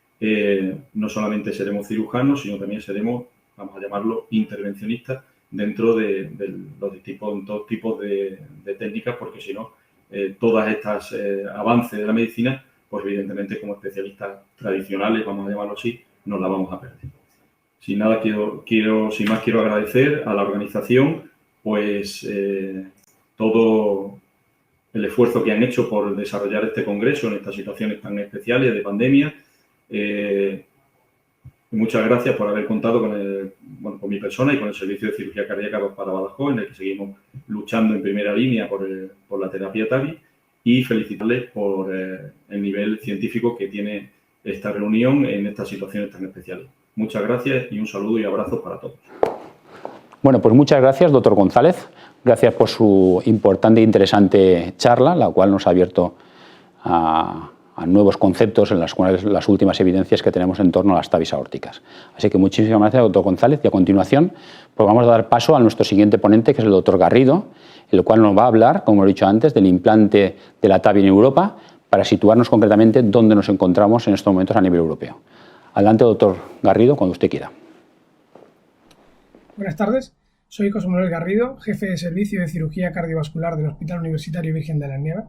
no solamente seremos cirujanos, sino también seremos, vamos a llamarlo, intervencionistas dentro de los dos tipos de técnicas, porque si no, todas estas avances de la medicina, pues evidentemente como especialistas tradicionales, vamos a llamarlo así, nos la vamos a perder. Sin nada, sin más quiero agradecer a la organización, pues todo esfuerzo que han hecho por desarrollar este congreso en estas situaciones tan especiales de pandemia. Muchas gracias por haber contado con mi persona y con el Servicio de Cirugía Cardíaca para Badajoz, en el que seguimos luchando en primera línea por la terapia TAVI, y felicitarles por el nivel científico que tiene esta reunión en estas situaciones tan especiales. Muchas gracias y un saludo y abrazo para todos. Bueno, pues muchas gracias, doctor González. Gracias por su importante e interesante charla, la cual nos ha abierto a nuevos conceptos en las cuales las últimas evidencias que tenemos en torno a las TAVIs aórticas. Así que muchísimas gracias, doctor González, y a continuación pues vamos a dar paso a nuestro siguiente ponente, que es el doctor Garrido, el cual nos va a hablar, como he dicho antes, del implante de la TAVI en Europa, para situarnos concretamente dónde nos encontramos en estos momentos a nivel europeo. Adelante, doctor Garrido, cuando usted quiera. Buenas tardes, soy José Manuel Garrido, jefe de Servicio de Cirugía Cardiovascular del Hospital Universitario Virgen de la Nieve.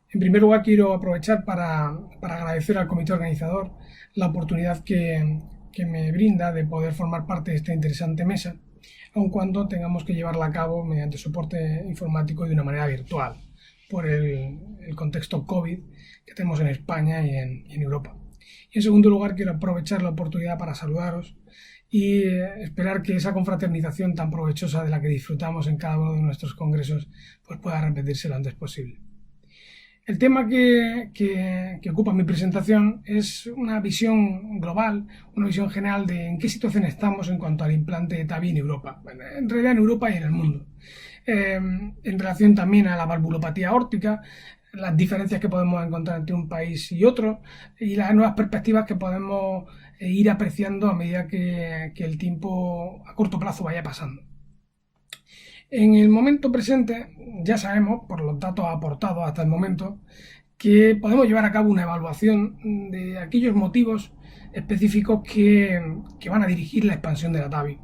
En primer lugar, quiero aprovechar para agradecer al comité organizador la oportunidad que me brinda de poder formar parte de esta interesante mesa, aun cuando tengamos que llevarla a cabo mediante soporte informático de una manera virtual, por el contexto COVID que tenemos en España y en Europa. Y en segundo lugar, quiero aprovechar la oportunidad para saludaros y esperar que esa confraternización tan provechosa de la que disfrutamos en cada uno de nuestros congresos pues pueda repetirse lo antes posible. El tema que ocupa mi presentación es una visión global, una visión general de en qué situación estamos en cuanto al implante de TAVI en Europa, en realidad en Europa y en el mundo. En relación también a la valvulopatía aórtica, las diferencias que podemos encontrar entre un país y otro y las nuevas perspectivas que podemos ir apreciando a medida que el tiempo a corto plazo vaya pasando. En el momento presente ya sabemos, por los datos aportados hasta el momento, que podemos llevar a cabo una evaluación de aquellos motivos específicos que van a dirigir la expansión de la TAVI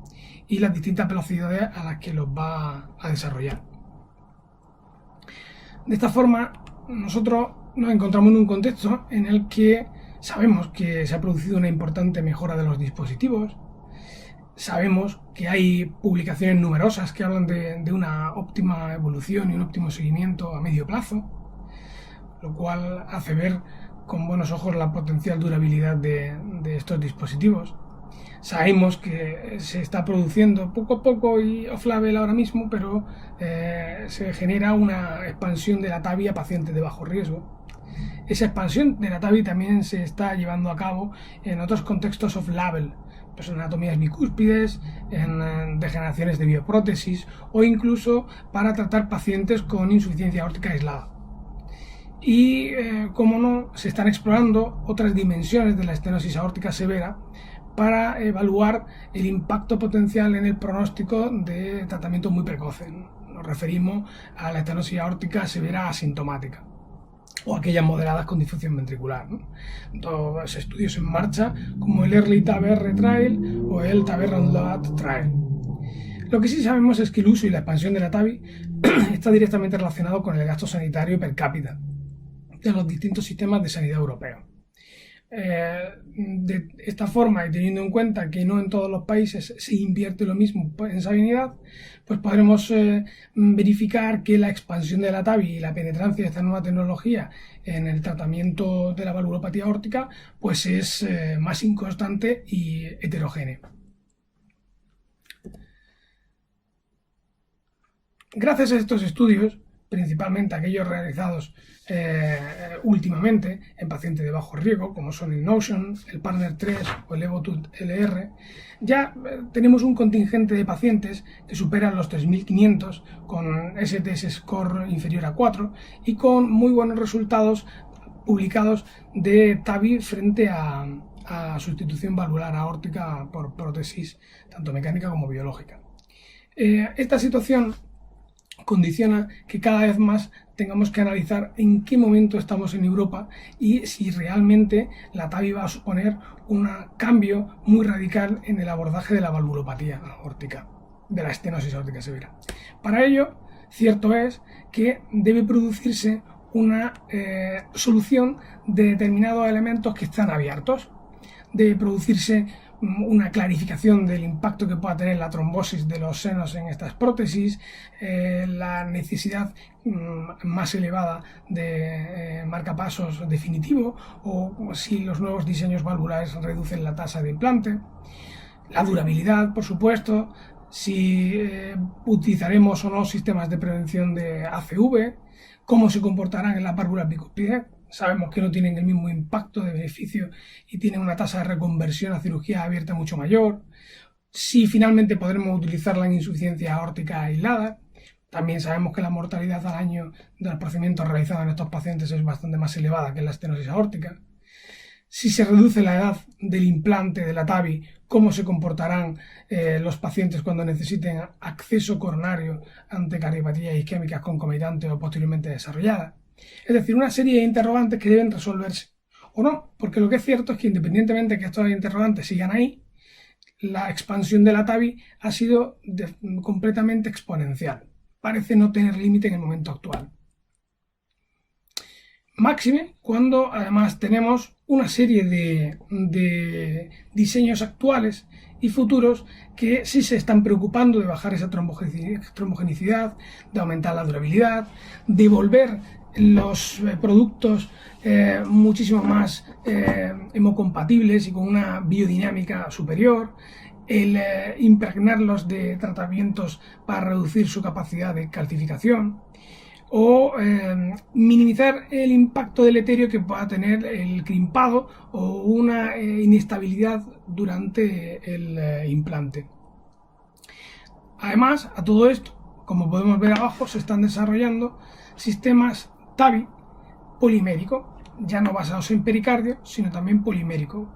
y las distintas velocidades a las que los va a desarrollar. De esta forma, nosotros nos encontramos en un contexto en el que sabemos que se ha producido una importante mejora de los dispositivos. Sabemos que hay publicaciones numerosas que hablan de una óptima evolución y un óptimo seguimiento a medio plazo, lo cual hace ver con buenos ojos la potencial durabilidad de estos dispositivos. Sabemos que se está produciendo poco a poco y off-label ahora mismo, pero se genera una expansión de la TAVI a pacientes de bajo riesgo. Esa expansión de la TAVI también se está llevando a cabo en otros contextos off-label, pues en anatomías bicúspides, en degeneraciones de bioprótesis o incluso para tratar pacientes con insuficiencia aórtica aislada. Y, como no, se están explorando otras dimensiones de la estenosis aórtica severa para evaluar el impacto potencial en el pronóstico de tratamientos muy precoces. Nos referimos a la estenosis aórtica severa asintomática o aquellas moderadas con disfunción ventricular, ¿no? Todos estudios en marcha como el Early TAVR Trial o el TAVR Unload Trial. Lo que sí sabemos es que el uso y la expansión de la TAVI está directamente relacionado con el gasto sanitario per cápita de los distintos sistemas de sanidad europeos. De esta forma, y teniendo en cuenta que no en todos los países se invierte lo mismo en sanidad, pues podremos verificar que la expansión de la TAVI y la penetrancia de esta nueva tecnología en el tratamiento de la valvulopatía aórtica pues es más inconstante y heterogénea. Gracias a estos estudios, principalmente aquellos realizados últimamente en pacientes de bajo riesgo, como son el Notion, el Partner 3 o el Evotut LR, ya tenemos un contingente de pacientes que superan los 3.500 con STS score inferior a 4 y con muy buenos resultados publicados de TAVI frente a sustitución valvular aórtica por prótesis, tanto mecánica como biológica. Esta situación condiciona que cada vez más tengamos que analizar en qué momento estamos en Europa y si realmente la TAVI va a suponer un cambio muy radical en el abordaje de la valvulopatía aórtica, de la estenosis aórtica severa. Para ello, cierto es que debe producirse una solución de determinados elementos que están abiertos. Debe producirse una clarificación del impacto que pueda tener la trombosis de los senos en estas prótesis, la necesidad más elevada de marcapasos definitivo, o si los nuevos diseños valvulares reducen la tasa de implante, la durabilidad, por supuesto, si utilizaremos o no sistemas de prevención de ACV, cómo se comportarán en la válvula bicúspide. Sabemos que no tienen el mismo impacto de beneficio y tienen una tasa de reconversión a cirugía abierta mucho mayor. Si finalmente podremos utilizarla en insuficiencia aórtica aislada. También sabemos que la mortalidad al año de los procedimientos realizados en estos pacientes es bastante más elevada que en la estenosis aórtica. Si se reduce la edad del implante de la TAVI, cómo se comportarán los pacientes cuando necesiten acceso coronario ante cardiopatías isquémicas concomitantes o posteriormente desarrolladas. Es decir, una serie de interrogantes que deben resolverse. O no, porque lo que es cierto es que independientemente de que estos interrogantes sigan ahí, la expansión de la TAVI ha sido completamente exponencial. Parece no tener límite en el momento actual. Máxime cuando además tenemos una serie de diseños actuales y futuros que sí se están preocupando de bajar esa trombogenicidad, de aumentar la durabilidad, de volver los productos muchísimo más hemocompatibles y con una biodinámica superior, el impregnarlos de tratamientos para reducir su capacidad de calcificación, o minimizar el impacto deleterio que pueda tener el crimpado o una inestabilidad durante el implante. Además, a todo esto, como podemos ver abajo, se están desarrollando sistemas TAVI polimérico, ya no basados en pericardio, sino también polimérico.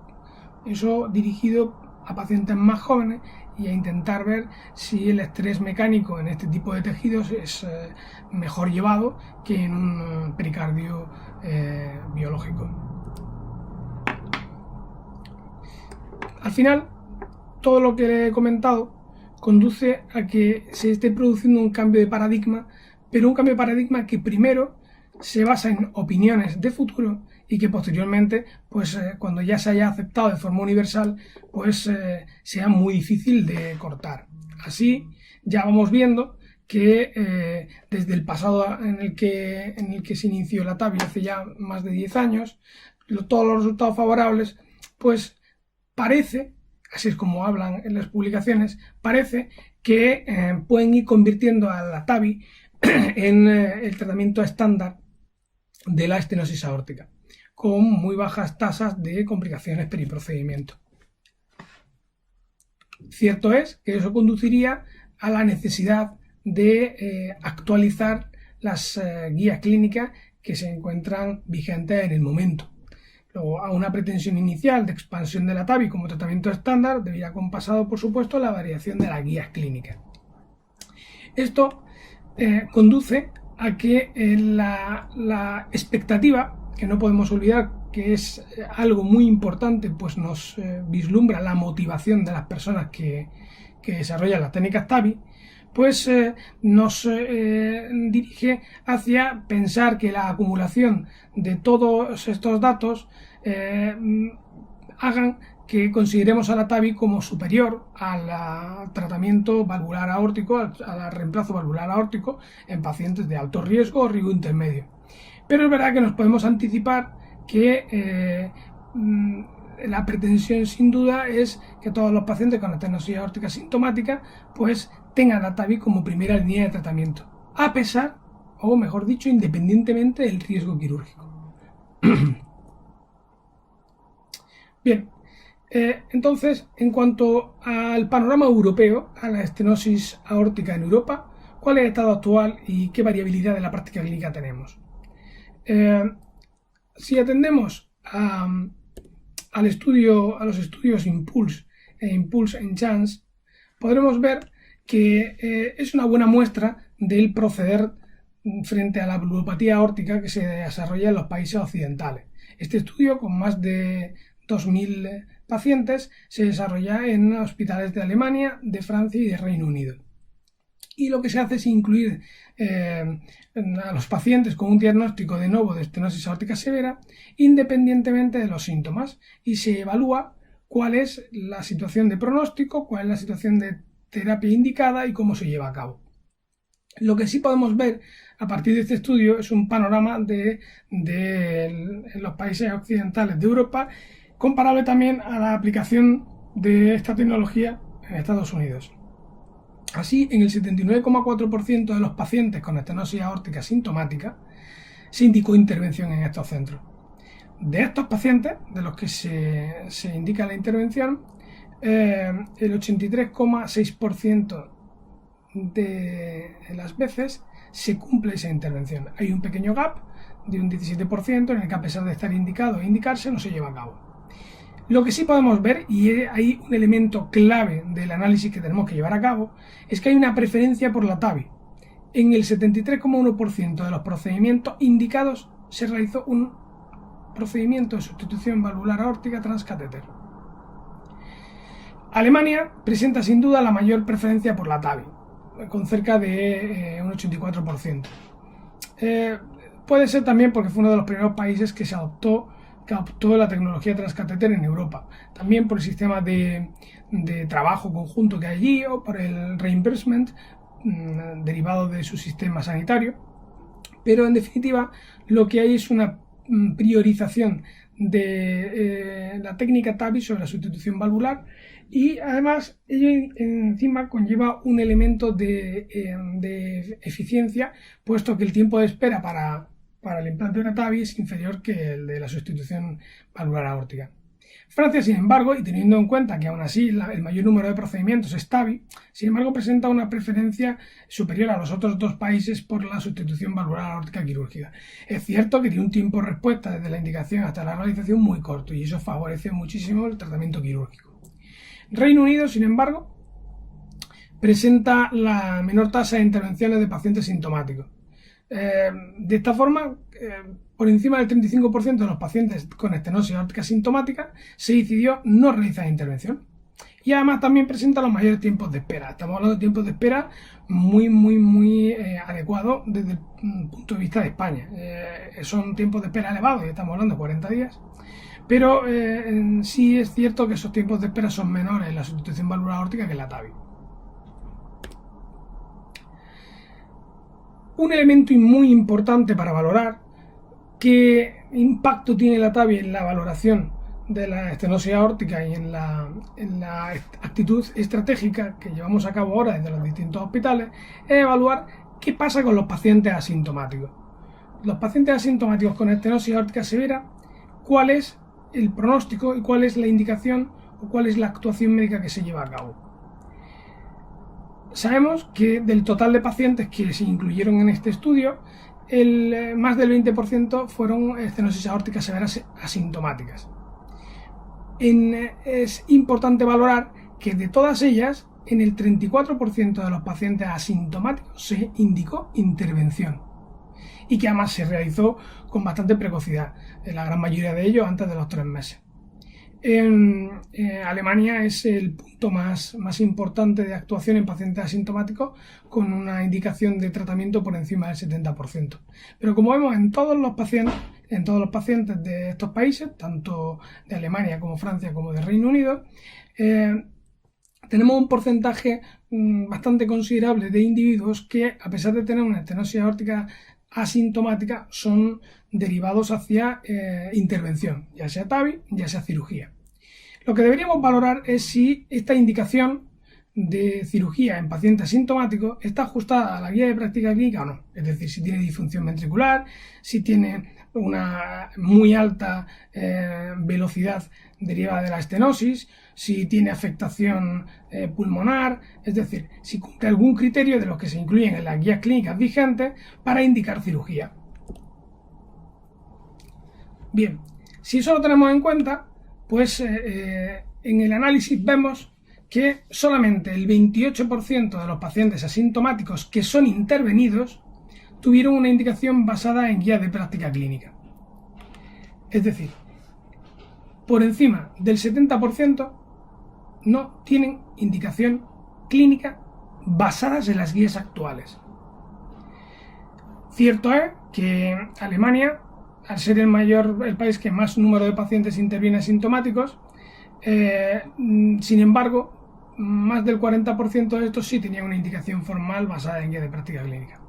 Eso dirigido a pacientes más jóvenes y a intentar ver si el estrés mecánico en este tipo de tejidos es mejor llevado que en un pericardio biológico. Al final, todo lo que he comentado conduce a que se esté produciendo un cambio de paradigma, pero un cambio de paradigma que primero se basa en opiniones de futuro y que posteriormente, pues cuando ya se haya aceptado de forma universal, pues sea muy difícil de cortar. Así ya vamos viendo que desde el pasado en el que se inició la TAVI hace ya más de 10 años, todos los resultados favorables, pues parece, así es como hablan en las publicaciones, parece que pueden ir convirtiendo a la TAVI en el tratamiento estándar de la estenosis aórtica, con muy bajas tasas de complicaciones periprocedimiento. Cierto es que eso conduciría a la necesidad de actualizar las guías clínicas que se encuentran vigentes en el momento. Luego, a una pretensión inicial de expansión de la TAVI como tratamiento estándar debería compasado, por supuesto, la variación de las guías clínicas. Esto conduce a que la expectativa, que no podemos olvidar que es algo muy importante, pues nos vislumbra la motivación de las personas que desarrollan las técnicas TAVI, pues nos dirige hacia pensar que la acumulación de todos estos datos hagan que consideremos a la TAVI como superior al tratamiento valvular aórtico, al reemplazo valvular aórtico en pacientes de alto riesgo o riesgo intermedio. Pero es verdad que nos podemos anticipar que la pretensión sin duda es que todos los pacientes con estenosis aórtica sintomática pues tengan la TAVI como primera línea de tratamiento, a pesar, o mejor dicho, independientemente del riesgo quirúrgico. Bien. Entonces, en cuanto al panorama europeo, a la estenosis aórtica en Europa, ¿cuál es el estado actual y qué variabilidad de la práctica clínica tenemos? Si atendemos a los estudios IMPULSE e IMPULSE en Chance, podremos ver que es una buena muestra del proceder frente a la valvulopatía aórtica que se desarrolla en los países occidentales. Este estudio, con más de 2.000 pacientes, se desarrolla en hospitales de Alemania, de Francia y de Reino Unido. Y lo que se hace es incluir a los pacientes con un diagnóstico de nuevo de estenosis aórtica severa, independientemente de los síntomas, y se evalúa cuál es la situación de pronóstico, cuál es la situación de terapia indicada y cómo se lleva a cabo. Lo que sí podemos ver a partir de este estudio es un panorama de los países occidentales de Europa, comparable también a la aplicación de esta tecnología en Estados Unidos. Así, en el 79,4% de los pacientes con estenosis aórtica sintomática se indicó intervención en estos centros. De estos pacientes, de los que se indica la intervención, el 83,6% de las veces se cumple esa intervención. Hay un pequeño gap de un 17% en el que, a pesar de estar indicado e indicarse, no se lleva a cabo. Lo que sí podemos ver, y hay un elemento clave del análisis que tenemos que llevar a cabo, es que hay una preferencia por la TAVI. En el 73,1% de los procedimientos indicados se realizó un procedimiento de sustitución valvular aórtica transcatéter. Alemania presenta sin duda la mayor preferencia por la TAVI, con cerca de un 84%. Puede ser también porque fue uno de los primeros países que adoptó la tecnología transcatéter en Europa. También por el sistema de trabajo conjunto que hay allí, o por el reimbursement derivado de su sistema sanitario. Pero en definitiva lo que hay es una priorización de la técnica TAVI sobre la sustitución valvular, y además ello encima conlleva un elemento de eficiencia, puesto que el tiempo de espera para el implante de una TAVI es inferior que el de la sustitución valvular aórtica. Francia, sin embargo, y teniendo en cuenta que aún así el mayor número de procedimientos es TAVI, sin embargo presenta una preferencia superior a los otros dos países por la sustitución valvular aórtica quirúrgica. Es cierto que tiene un tiempo de respuesta desde la indicación hasta la realización muy corto, y eso favorece muchísimo el tratamiento quirúrgico. Reino Unido, sin embargo, presenta la menor tasa de intervenciones de pacientes sintomáticos. De esta forma, por encima del 35% de los pacientes con estenosis aórtica sintomática se decidió no realizar intervención. Y además también presenta los mayores tiempos de espera. Estamos hablando de tiempos de espera muy adecuados desde el punto de vista de España. Son tiempos de espera elevados, y estamos hablando de 40 días. Pero sí es cierto que esos tiempos de espera son menores en la sustitución valvular aórtica que en la TAVI. Un elemento muy importante para valorar qué impacto tiene la TAVI en la valoración de la estenosis aórtica y en la actitud estratégica que llevamos a cabo ahora desde los distintos hospitales es evaluar qué pasa con los pacientes asintomáticos. Los pacientes asintomáticos con estenosis aórtica severa, ¿cuál es el pronóstico y cuál es la indicación o cuál es la actuación médica que se lleva a cabo? Sabemos que del total de pacientes que se incluyeron en este estudio, más del 20% fueron estenosis aórticas severas asintomáticas. Es importante valorar que de todas ellas, en el 34% de los pacientes asintomáticos se indicó intervención, y que además se realizó con bastante precocidad, en la gran mayoría de ellos antes de los 3 meses. En Alemania es el punto más importante de actuación en pacientes asintomáticos, con una indicación de tratamiento por encima del 70%. Pero como vemos en todos los pacientes de estos países, tanto de Alemania como Francia como de Reino Unido, tenemos un porcentaje bastante considerable de individuos que, a pesar de tener una estenosis aórtica asintomática, son derivados hacia intervención, ya sea TAVI, ya sea cirugía. Lo que deberíamos valorar es si esta indicación de cirugía en pacientes asintomáticos está ajustada a la guía de práctica clínica o no. Es decir, si tiene disfunción ventricular, si tiene una muy alta velocidad derivada de la estenosis, si tiene afectación pulmonar, es decir, si cumple algún criterio de los que se incluyen en las guías clínicas vigentes para indicar cirugía. Bien, si eso lo tenemos en cuenta, pues en el análisis vemos que solamente el 28% de los pacientes asintomáticos que son intervenidos tuvieron una indicación basada en guías de práctica clínica. Es decir, por encima del 70% no tienen indicación clínica basadas en las guías actuales. Cierto es que Alemania, al ser el país que más número de pacientes interviene asintomáticos, Sin embargo, más del 40% de estos sí tenían una indicación formal basada en guía de práctica clínica.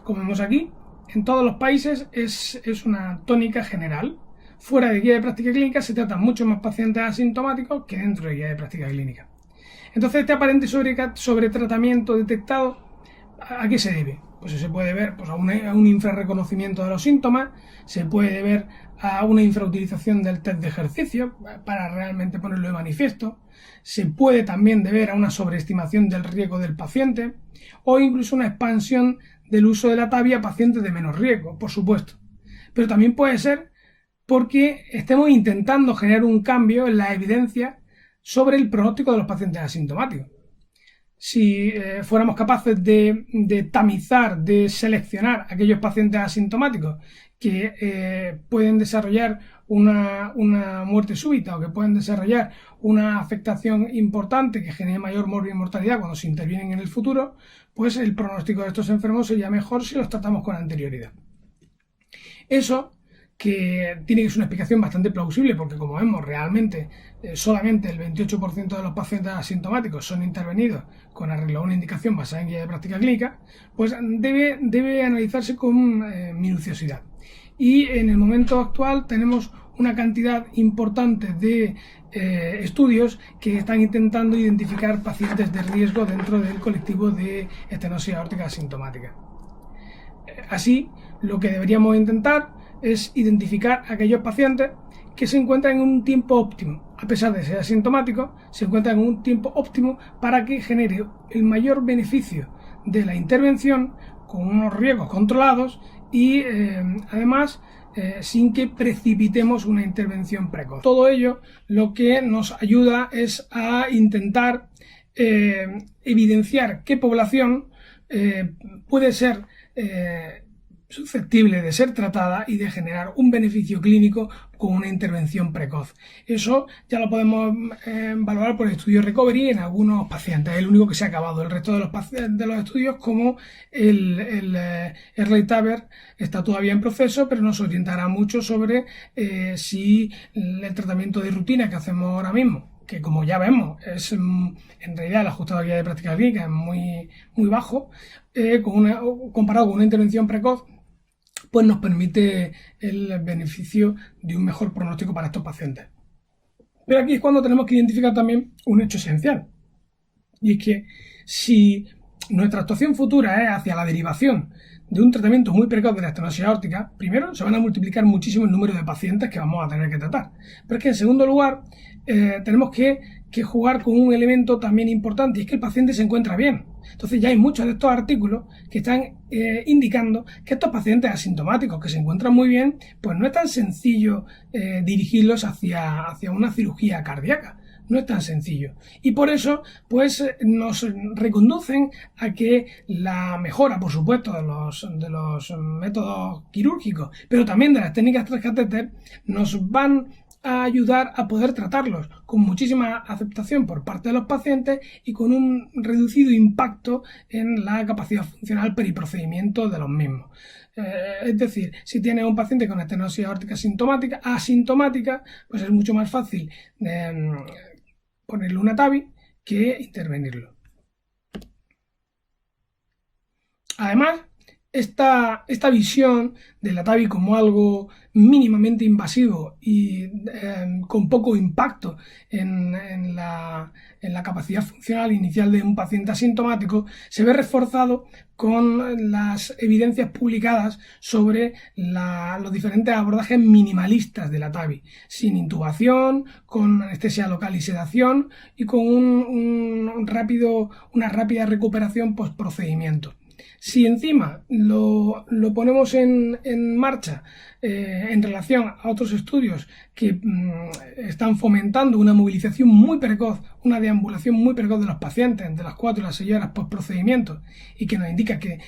Como vemos aquí, en todos los países es una tónica general. Fuera de guía de práctica clínica se tratan muchos más pacientes asintomáticos que dentro de guía de práctica clínica. Entonces, este aparente sobretratamiento detectado, ¿a qué se debe? Pues se puede ver a un infrarreconocimiento de los síntomas, se puede ver a una infrautilización del test de ejercicio para realmente ponerlo de manifiesto, se puede también deber a una sobreestimación del riesgo del paciente o incluso una expansión del uso de la TAVI a pacientes de menos riesgo, por supuesto. Pero también puede ser porque estemos intentando generar un cambio en la evidencia sobre el pronóstico de los pacientes asintomáticos. Si fuéramos capaces de tamizar, de seleccionar aquellos pacientes asintomáticos que pueden desarrollar una muerte súbita o que pueden desarrollar una afectación importante que genere mayor mortalidad cuando se intervienen en el futuro, pues el pronóstico de estos enfermos sería mejor si los tratamos con anterioridad. Eso, que tiene que ser una explicación bastante plausible, porque como vemos realmente solamente el 28% de los pacientes asintomáticos son intervenidos con arreglo a una indicación basada en guía de práctica clínica, pues debe analizarse con minuciosidad. Y en el momento actual tenemos una cantidad importante de estudios que están intentando identificar pacientes de riesgo dentro del colectivo de estenosis aórtica asintomática. Así, lo que deberíamos intentar es identificar a aquellos pacientes que se encuentran en un tiempo óptimo. A pesar de ser asintomáticos, se encuentran en un tiempo óptimo para que genere el mayor beneficio de la intervención con unos riesgos controlados y además sin que precipitemos una intervención precoz. Todo ello lo que nos ayuda es a intentar evidenciar qué población puede ser susceptible de ser tratada y de generar un beneficio clínico con una intervención precoz. Eso ya lo podemos valorar por el estudio Recovery en algunos pacientes. Es el único que se ha acabado. El resto de los estudios, como el Early-TAVR, está todavía en proceso, pero nos orientará mucho sobre si el tratamiento de rutina que hacemos ahora mismo, que como ya vemos es en realidad el ajustado a guía de práctica clínica es muy bajo, comparado con una intervención precoz, pues nos permite el beneficio de un mejor pronóstico para estos pacientes. Pero aquí es cuando tenemos que identificar también un hecho esencial, y es que si nuestra actuación futura es hacia la derivación de un tratamiento muy precoz de la estenosis aórtica, primero se van a multiplicar muchísimo el número de pacientes que vamos a tener que tratar. Pero es que en segundo lugar tenemos que jugar con un elemento también importante, y es que el paciente se encuentra bien. Entonces ya hay muchos de estos artículos que están indicando que estos pacientes asintomáticos que se encuentran muy bien, pues no es tan sencillo dirigirlos hacia una cirugía cardíaca. No es tan sencillo. Y por eso, pues, nos reconducen a que la mejora, por supuesto, de los métodos quirúrgicos, pero también de las técnicas transcatéter, nos van a ayudar a poder tratarlos con muchísima aceptación por parte de los pacientes y con un reducido impacto en la capacidad funcional periprocedimiento de los mismos. Es decir, si tienes un paciente con estenosis aórtica asintomática, pues es mucho más fácil ponerle una TAVI que intervenirlo. Además, esta visión de la TAVI como algo mínimamente invasivo y con poco impacto en la capacidad funcional inicial de un paciente asintomático se ve reforzado con las evidencias publicadas sobre los diferentes abordajes minimalistas de la TAVI, sin intubación, con anestesia local y sedación y con una rápida recuperación postprocedimiento. Si encima lo ponemos en marcha en relación a otros estudios que están fomentando una movilización muy precoz, una deambulación muy precoz de los pacientes entre las 4 y las 6 horas post procedimiento, y que nos indica que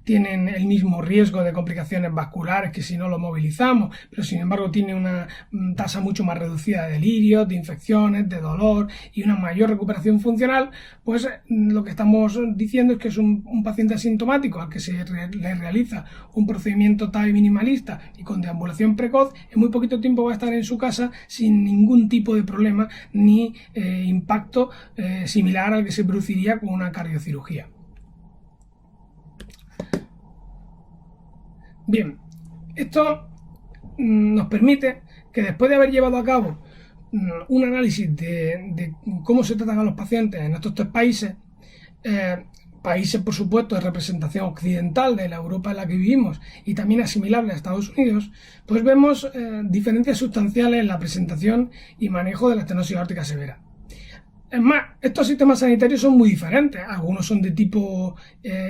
tienen el mismo riesgo de complicaciones vasculares que si no lo movilizamos, pero sin embargo tienen una tasa mucho más reducida de delirios, de infecciones, de dolor y una mayor recuperación funcional, pues lo que estamos diciendo es que es un paciente asintomático al que se le realiza un procedimiento TAVI minimalista y con deambulación precoz, en muy poquito tiempo va a estar en su casa sin ningún tipo de problema ni impacto similar al que se produciría con una cardiocirugía. Bien, esto nos permite que después de haber llevado a cabo un análisis de cómo se tratan a los pacientes en estos 3 países, países por supuesto de representación occidental de la Europa en la que vivimos y también asimilables a Estados Unidos, pues vemos diferencias sustanciales en la presentación y manejo de la estenosis aórtica severa. Es más, estos sistemas sanitarios son muy diferentes. Algunos son de tipo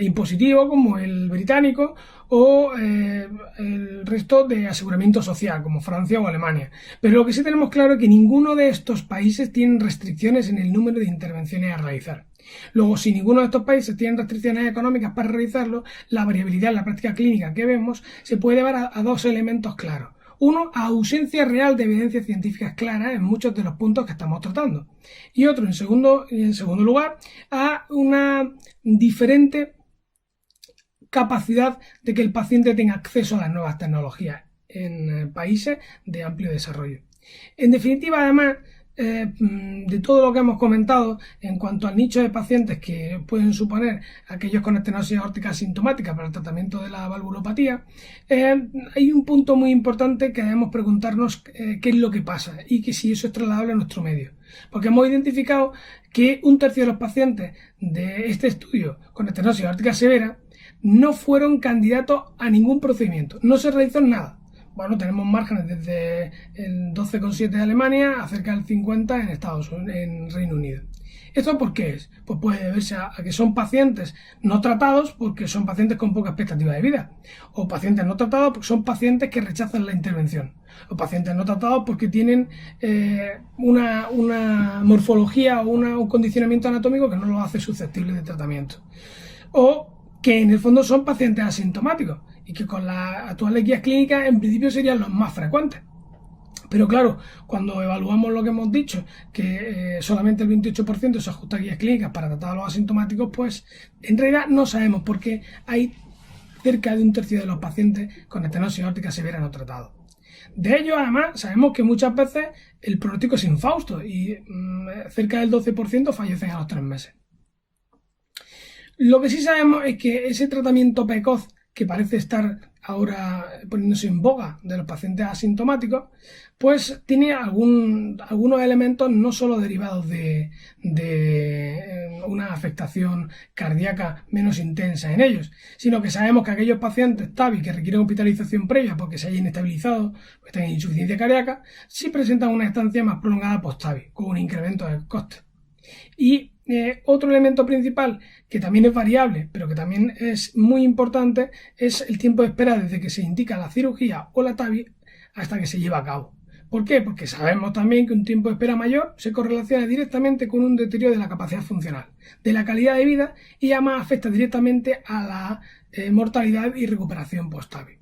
impositivo, como el británico, o el resto de aseguramiento social, como Francia o Alemania. Pero lo que sí tenemos claro es que ninguno de estos países tiene restricciones en el número de intervenciones a realizar. Luego, si ninguno de estos países tiene restricciones económicas para realizarlo, la variabilidad en la práctica clínica que vemos se puede deber a 2 elementos claros. Uno, a ausencia real de evidencias científicas claras en muchos de los puntos que estamos tratando. Y otro, en segundo lugar, a una diferente capacidad de que el paciente tenga acceso a las nuevas tecnologías en países de amplio desarrollo. En definitiva, además, de todo lo que hemos comentado en cuanto al nicho de pacientes que pueden suponer aquellos con estenosis aórtica asintomática para el tratamiento de la valvulopatía, hay un punto muy importante que debemos preguntarnos qué es lo que pasa y que si eso es trasladable a nuestro medio. Porque hemos identificado que 1/3 de los pacientes de este estudio con estenosis aórtica severa no fueron candidatos a ningún procedimiento, no se realizó nada. Bueno, tenemos márgenes desde el 12,7 de Alemania a cerca del 50 en Reino Unido. ¿Esto por qué es? Pues puede deberse a que son pacientes no tratados porque son pacientes con poca expectativa de vida, o pacientes no tratados porque son pacientes que rechazan la intervención, o pacientes no tratados porque tienen una morfología o un condicionamiento anatómico que no los hace susceptibles de tratamiento, o que en el fondo son pacientes asintomáticos y que con las actuales guías clínicas en principio serían los más frecuentes. Pero claro, cuando evaluamos lo que hemos dicho, que solamente el 28% se ajusta a guías clínicas para tratar a los asintomáticos, pues en realidad no sabemos por qué hay cerca de 1/3 de los pacientes con estenosis aórtica severa no tratados. De ello, además, sabemos que muchas veces el pronóstico es infausto y cerca del 12% fallecen a los 3 meses. Lo que sí sabemos es que ese tratamiento precoz que parece estar ahora poniéndose en boga de los pacientes asintomáticos, pues tiene algunos elementos no solo derivados de una afectación cardíaca menos intensa en ellos, sino que sabemos que aquellos pacientes TAVI que requieren hospitalización previa porque se hayan inestabilizado o están en insuficiencia cardíaca, sí presentan una estancia más prolongada post-TAVI, con un incremento del coste. Y otro elemento principal, que también es variable, pero que también es muy importante, es el tiempo de espera desde que se indica la cirugía o la TAVI hasta que se lleva a cabo. ¿Por qué? Porque sabemos también que un tiempo de espera mayor se correlaciona directamente con un deterioro de la capacidad funcional, de la calidad de vida y además afecta directamente a la mortalidad y recuperación post-TAVI.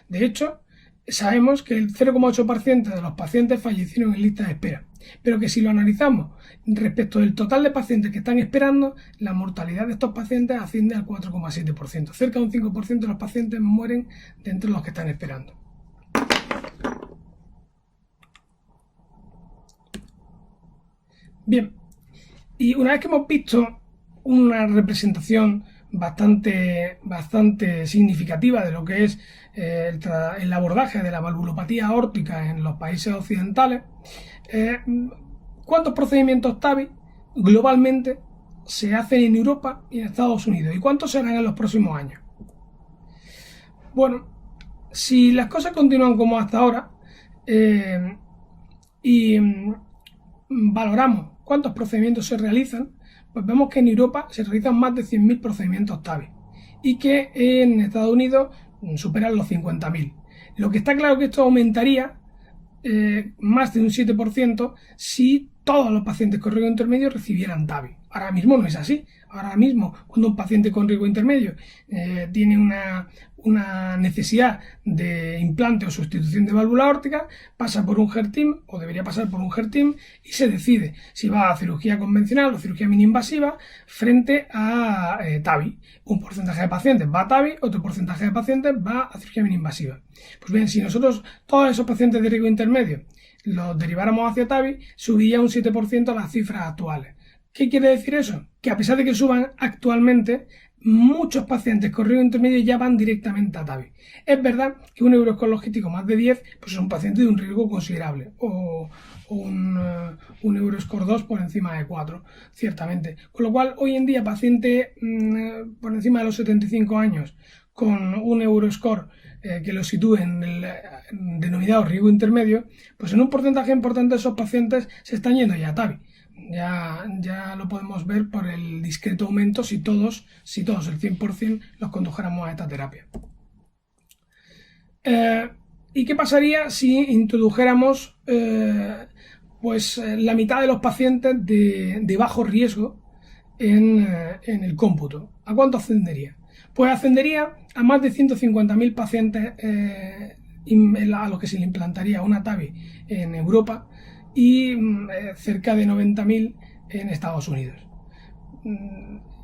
De hecho, sabemos que el 0,8% de los pacientes fallecieron en lista de espera, pero que si lo analizamos respecto del total de pacientes que están esperando, la mortalidad de estos pacientes asciende al 4,7%. Cerca de un 5% de los pacientes mueren de entre los que están esperando. Bien, y una vez que hemos visto una representación bastante significativa de lo que es el abordaje de la valvulopatía aórtica en los países occidentales, ¿cuántos procedimientos TAVI globalmente se hacen en Europa y en Estados Unidos? ¿Y cuántos serán en los próximos años? Bueno, si las cosas continúan como hasta ahora y valoramos cuántos procedimientos se realizan, pues vemos que en Europa se realizan más de 100.000 procedimientos TAVI y que en Estados Unidos superan los 50.000. Lo que está claro es que esto aumentaría más de un 7% si todos los pacientes con riesgo intermedio recibieran TAVI. Ahora mismo no es así. Ahora mismo, cuando un paciente con riesgo intermedio tiene una necesidad de implante o sustitución de válvula aórtica, pasa por un HER-TIM, o debería pasar por un HER-TIM, y se decide si va a cirugía convencional o cirugía mini-invasiva frente a TAVI. Un porcentaje de pacientes va a TAVI, otro porcentaje de pacientes va a cirugía mini-invasiva. Pues bien, si nosotros todos esos pacientes de riesgo intermedio los deriváramos hacia TAVI, subiría un 7% las cifras actuales. ¿Qué quiere decir eso? Que a pesar de que suban actualmente, muchos pacientes con riesgo intermedio ya van directamente a TAVI. Es verdad que un Euroscore logístico más de 10 pues es un paciente de un riesgo considerable, o un Euroscore 2 por encima de 4, ciertamente. Con lo cual, hoy en día, paciente por encima de los 75 años con un Euroscore que lo sitúe en el denominado riesgo intermedio, pues en un porcentaje importante de esos pacientes se están yendo ya a TAVI. Ya lo podemos ver por el discreto aumento si todos, el 100%, los condujéramos a esta terapia. ¿Y qué pasaría si introdujéramos la mitad de los pacientes de bajo riesgo en el cómputo? ¿A cuánto ascendería? Pues ascendería a más de 150.000 pacientes a los que se le implantaría una TAVI en Europa, y cerca de 90.000 en Estados Unidos.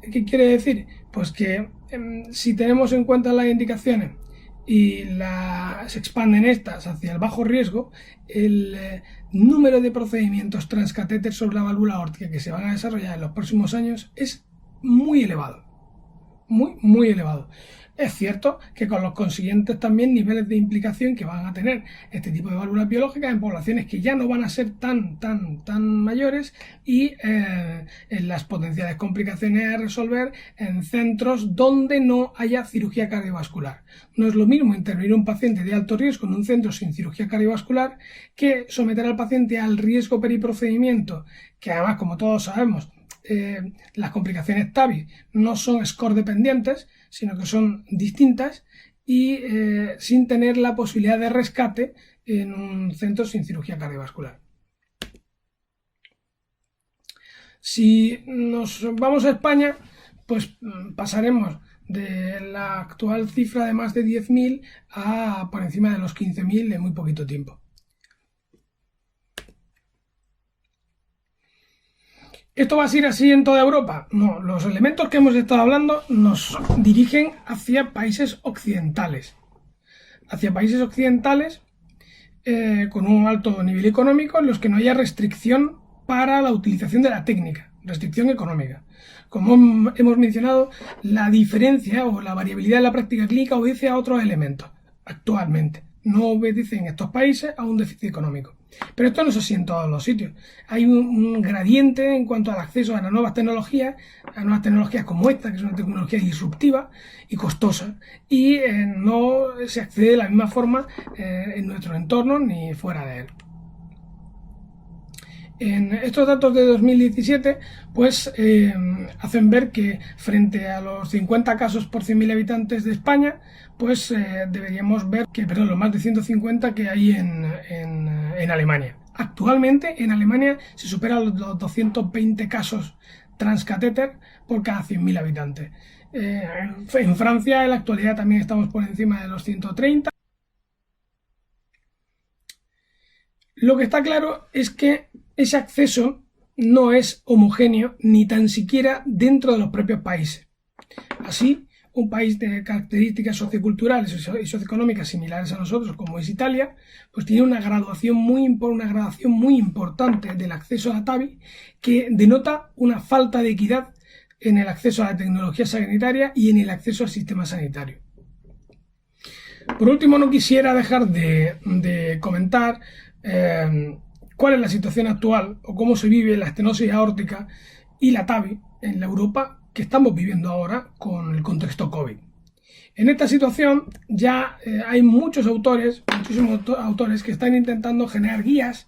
¿Qué quiere decir? Pues que si tenemos en cuenta las indicaciones y se expanden estas hacia el bajo riesgo, el número de procedimientos transcatéter sobre la válvula aórtica que se van a desarrollar en los próximos años es muy elevado. Muy elevado. Es cierto que con los consiguientes también niveles de implicación que van a tener este tipo de válvulas biológicas en poblaciones que ya no van a ser tan mayores, y en las potenciales complicaciones a resolver en centros donde no haya cirugía cardiovascular. No es lo mismo intervenir un paciente de alto riesgo en un centro sin cirugía cardiovascular que someter al paciente al riesgo periprocedimiento, que además, como todos sabemos, las complicaciones TAVI no son score dependientes, sino que son distintas, y sin tener la posibilidad de rescate en un centro sin cirugía cardiovascular. Si nos vamos a España, pues pasaremos de la actual cifra de más de 10.000 a por encima de los 15.000 en muy poquito tiempo. ¿Esto va a ser así en toda Europa? No, los elementos que hemos estado hablando nos dirigen hacia países occidentales. Con un alto nivel económico, en los que no haya restricción para la utilización de la técnica, restricción económica. Como hemos mencionado, la diferencia o la variabilidad de la práctica clínica obedece a otros elementos actualmente. No obedece en estos países a un déficit económico. Pero esto no es así en todos los sitios. Hay un gradiente en cuanto al acceso a las nuevas tecnologías como esta, que es una tecnología disruptiva y costosa, y no se accede de la misma forma en nuestro entorno ni fuera de él. En estos datos de 2017, pues hacen ver que frente a los 50 casos por 100.000 habitantes de España, pues deberíamos ver que, los más de 150 que hay en Alemania. Actualmente en Alemania se superan los 220 casos transcatéter por cada 100.000 habitantes. En Francia en la actualidad también estamos por encima de los 130. Lo que está claro es que ese acceso no es homogéneo ni tan siquiera dentro de los propios países. Así, un país de características socioculturales y socioeconómicas similares a nosotros, como es Italia, pues tiene una gradación muy importante del acceso a la TAVI, que denota una falta de equidad en el acceso a la tecnología sanitaria y en el acceso al sistema sanitario. Por último, no quisiera dejar de comentar cuál es la situación actual o cómo se vive la estenosis aórtica y la TAVI en la Europa que estamos viviendo ahora con el contexto COVID. En esta situación ya hay muchísimos autores que están intentando generar guías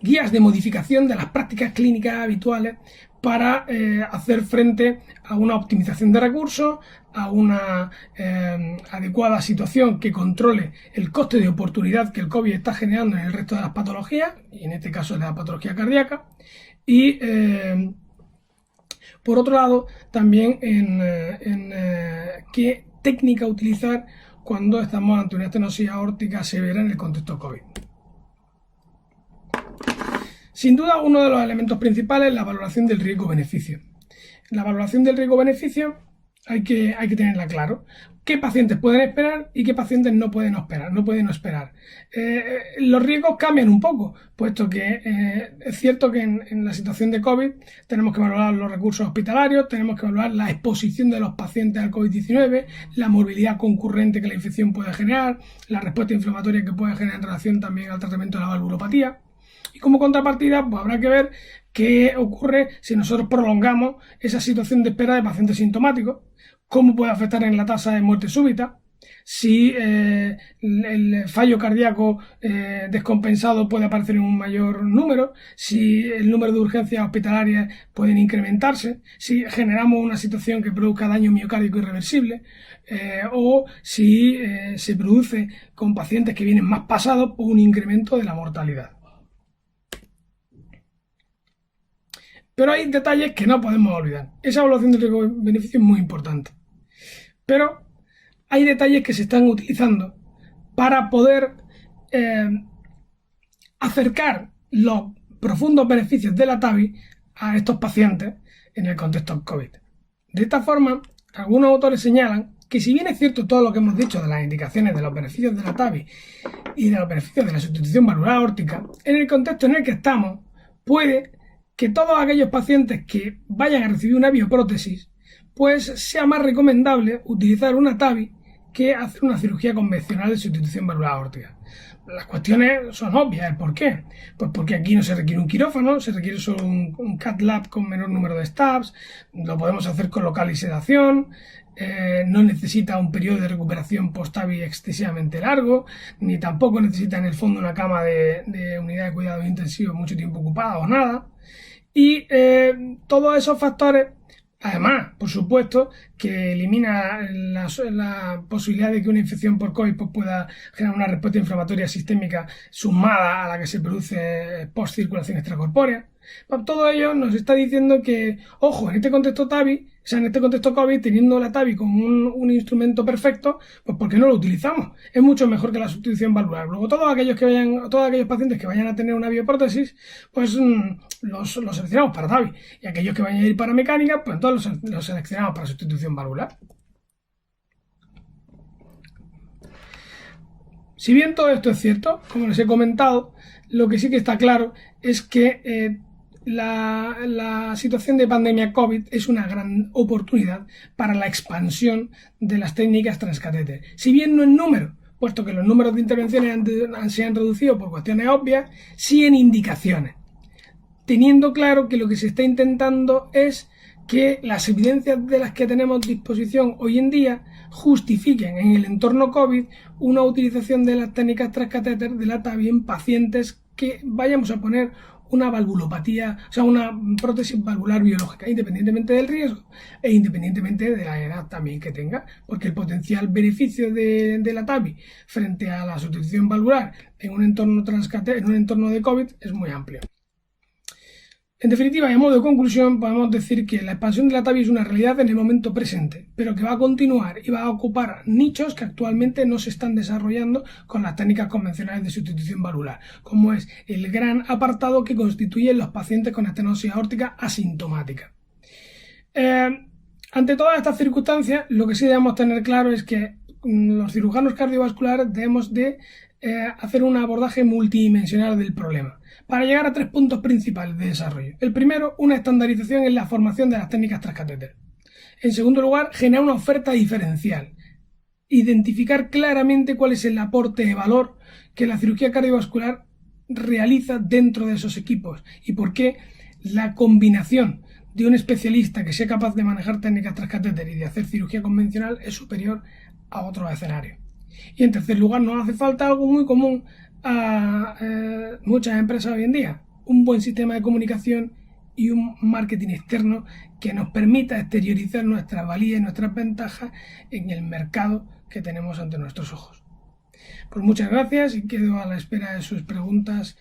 de modificación de las prácticas clínicas habituales para hacer frente a una optimización de recursos, a una adecuada situación que controle el coste de oportunidad que el COVID está generando en el resto de las patologías, y en este caso de la patología cardíaca, y Por otro lado, también en qué técnica utilizar cuando estamos ante una estenosis aórtica severa en el contexto COVID. Sin duda, uno de los elementos principales es la valoración del riesgo-beneficio. La valoración del riesgo-beneficio hay que tenerla claro. ¿Qué pacientes pueden esperar y qué pacientes no pueden esperar? Los riesgos cambian un poco, puesto que es cierto que en la situación de COVID tenemos que valorar los recursos hospitalarios, tenemos que valorar la exposición de los pacientes al COVID-19, la morbilidad concurrente que la infección puede generar, la respuesta inflamatoria que puede generar en relación también al tratamiento de la valvulopatía. Y como contrapartida, pues habrá que ver qué ocurre si nosotros prolongamos esa situación de espera de pacientes sintomáticos, cómo puede afectar en la tasa de muerte súbita, si el fallo cardíaco descompensado puede aparecer en un mayor número, si el número de urgencias hospitalarias pueden incrementarse, si generamos una situación que produzca daño miocárdico irreversible, o si se produce con pacientes que vienen más pasados por un incremento de la mortalidad. Pero hay detalles que no podemos olvidar. Esa evaluación del riesgo-beneficio es muy importante. Pero hay detalles que se están utilizando para poder acercar los profundos beneficios de la TAVI a estos pacientes en el contexto COVID. De esta forma, algunos autores señalan que si bien es cierto todo lo que hemos dicho de las indicaciones de los beneficios de la TAVI y de los beneficios de la sustitución valvular aórtica, en el contexto en el que estamos, puede que todos aquellos pacientes que vayan a recibir una bioprótesis, pues sea más recomendable utilizar una TAVI que hacer una cirugía convencional de sustitución valvular aórtica. Las cuestiones son obvias. ¿Por qué? Pues porque aquí no se requiere un quirófano, se requiere solo un cath lab con menor número de stabs, lo podemos hacer con local y sedación, no necesita un periodo de recuperación post-TAVI excesivamente largo, ni tampoco necesita en el fondo una cama de unidad de cuidados intensivos mucho tiempo ocupada o nada. Y todos esos factores, además, por supuesto, que elimina la posibilidad de que una infección por COVID pues, pueda generar una respuesta inflamatoria sistémica sumada a la que se produce post-circulación extracorpórea. Pues todo ello nos está diciendo que, ojo, en este contexto TAVI, o sea, en este contexto COVID, teniendo la TAVI como un instrumento perfecto, pues ¿por qué no lo utilizamos? Es mucho mejor que la sustitución valvular. Luego, todos aquellos pacientes que vayan a tener una bioprótesis, pues los seleccionamos para TAVI. Y aquellos que vayan a ir para mecánica, pues entonces los seleccionamos para sustitución valvular. Si bien todo esto es cierto, como les he comentado, lo que sí que está claro es que la situación de pandemia COVID es una gran oportunidad para la expansión de las técnicas transcatéter. Si bien no en número, puesto que los números de intervenciones se han reducido por cuestiones obvias, sí en indicaciones. Teniendo claro que lo que se está intentando es que las evidencias de las que tenemos disposición hoy en día justifiquen en el entorno COVID una utilización de las técnicas transcatéter de la TAVI en pacientes que vayamos a poner una valvulopatía, o sea, una prótesis valvular biológica, independientemente del riesgo e independientemente de la edad también que tenga, porque el potencial beneficio de la TAVI frente a la sustitución valvular en un entorno de COVID es muy amplio. En definitiva, y a modo de conclusión, podemos decir que la expansión de la TAVI es una realidad en el momento presente, pero que va a continuar y va a ocupar nichos que actualmente no se están desarrollando con las técnicas convencionales de sustitución valvular, como es el gran apartado que constituyen los pacientes con estenosis aórtica asintomática. Ante todas estas circunstancias, lo que sí debemos tener claro es que los cirujanos cardiovasculares debemos de hacer un abordaje multidimensional del problema, para llegar a 3 puntos principales de desarrollo. El primero, una estandarización en la formación de las técnicas transcatéter. En segundo lugar, generar una oferta diferencial. Identificar claramente cuál es el aporte de valor que la cirugía cardiovascular realiza dentro de esos equipos y por qué la combinación de un especialista que sea capaz de manejar técnicas transcatéter y de hacer cirugía convencional es superior a otros escenarios. Y en tercer lugar, nos hace falta algo muy común a muchas empresas hoy en día, un buen sistema de comunicación y un marketing externo que nos permita exteriorizar nuestras valías y nuestras ventajas en el mercado que tenemos ante nuestros ojos. Pues muchas gracias y quedo a la espera de sus preguntas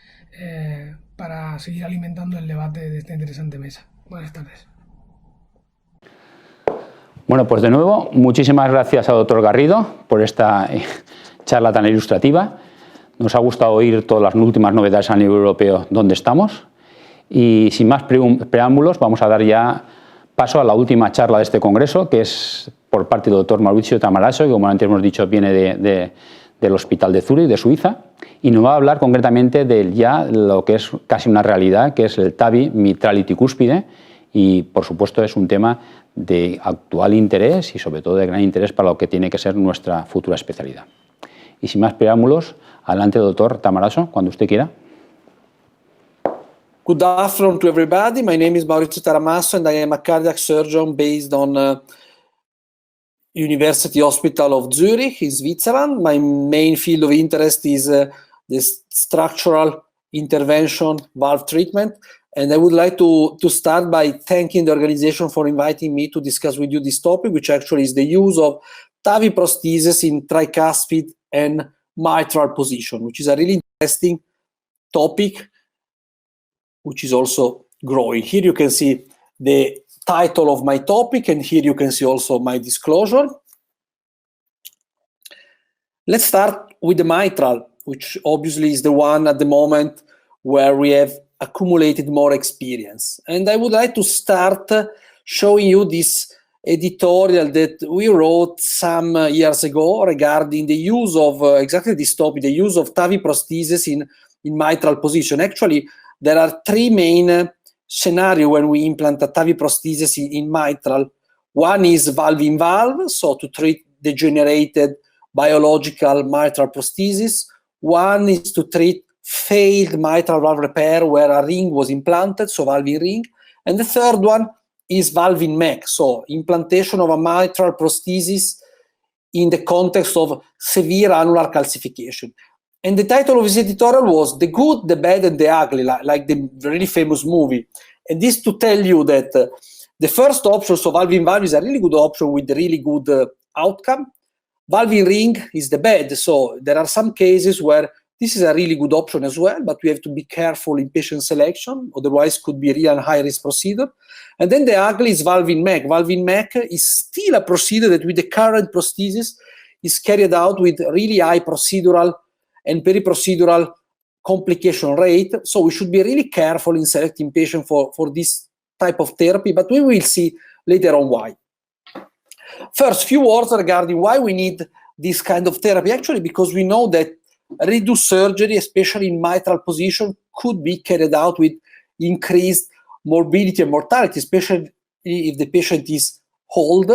para seguir alimentando el debate de esta interesante mesa. Buenas tardes. Bueno, pues de nuevo, muchísimas gracias al doctor Garrido por esta charla tan ilustrativa. Nos ha gustado oír todas las últimas novedades a nivel europeo donde estamos. Y sin más preámbulos, vamos a dar ya paso a la última charla de este congreso, que es por parte del doctor Maurizio Tamaraso, que como antes hemos dicho viene del Hospital de Zúrich, de Suiza, y nos va a hablar concretamente de ya lo que es casi una realidad, que es el TAVI Mitrality Cúspide, y por supuesto es un tema de actual interés y sobre todo de gran interés para lo que tiene que ser nuestra futura especialidad. Y sin más preámbulos, adelante doctor Tamaraso, cuando usted quiera. Good afternoon to everybody. My name is Maurizio Tamaraso and I am a cardiac surgeon based on University Hospital of Zurich in Switzerland. My main field of interest is the structural intervention valve treatment. And I would like to start by thanking the organization for inviting me to discuss with you this topic, which actually is the use of TAVI prosthesis in tricuspid and mitral position, which is a really interesting topic, which is also growing. Here you can see the title of my topic, and here you can see also my disclosure. Let's start with the mitral, which obviously is the one at the moment where we have accumulated more experience. And I would like to start showing you this editorial that we wrote some years ago regarding the use of exactly this topic, the use of TAVI prosthesis in mitral position. Actually, there are three main scenarios when we implant a TAVI prosthesis in mitral. One is valve-in-valve, so to treat degenerated biological mitral prosthesis. One is to treat failed mitral valve repair where a ring was implanted, so valve-in-ring. And the third one is valve-in-MEC, so implantation of a mitral prosthesis in the context of severe annular calcification. And the title of this editorial was The Good, the Bad, and the Ugly, like the really famous movie. And this to tell you that the first option, so valve-in-valve, is a really good option with a really good outcome. Valve-in-ring is the bad. So there are some cases where this is a really good option as well, but we have to be careful in patient selection, otherwise could be a real high-risk procedure. And then the ugly is valve-in-MEC. Valve-in-MEC is still a procedure that with the current prosthesis is carried out with really high procedural and peri-procedural complication rate. So we should be really careful in selecting patients for this type of therapy, but we will see later on why. First, few words regarding why we need this kind of therapy. Actually, because we know that reduced surgery, especially in mitral position, could be carried out with increased morbidity and mortality, especially if the patient is old.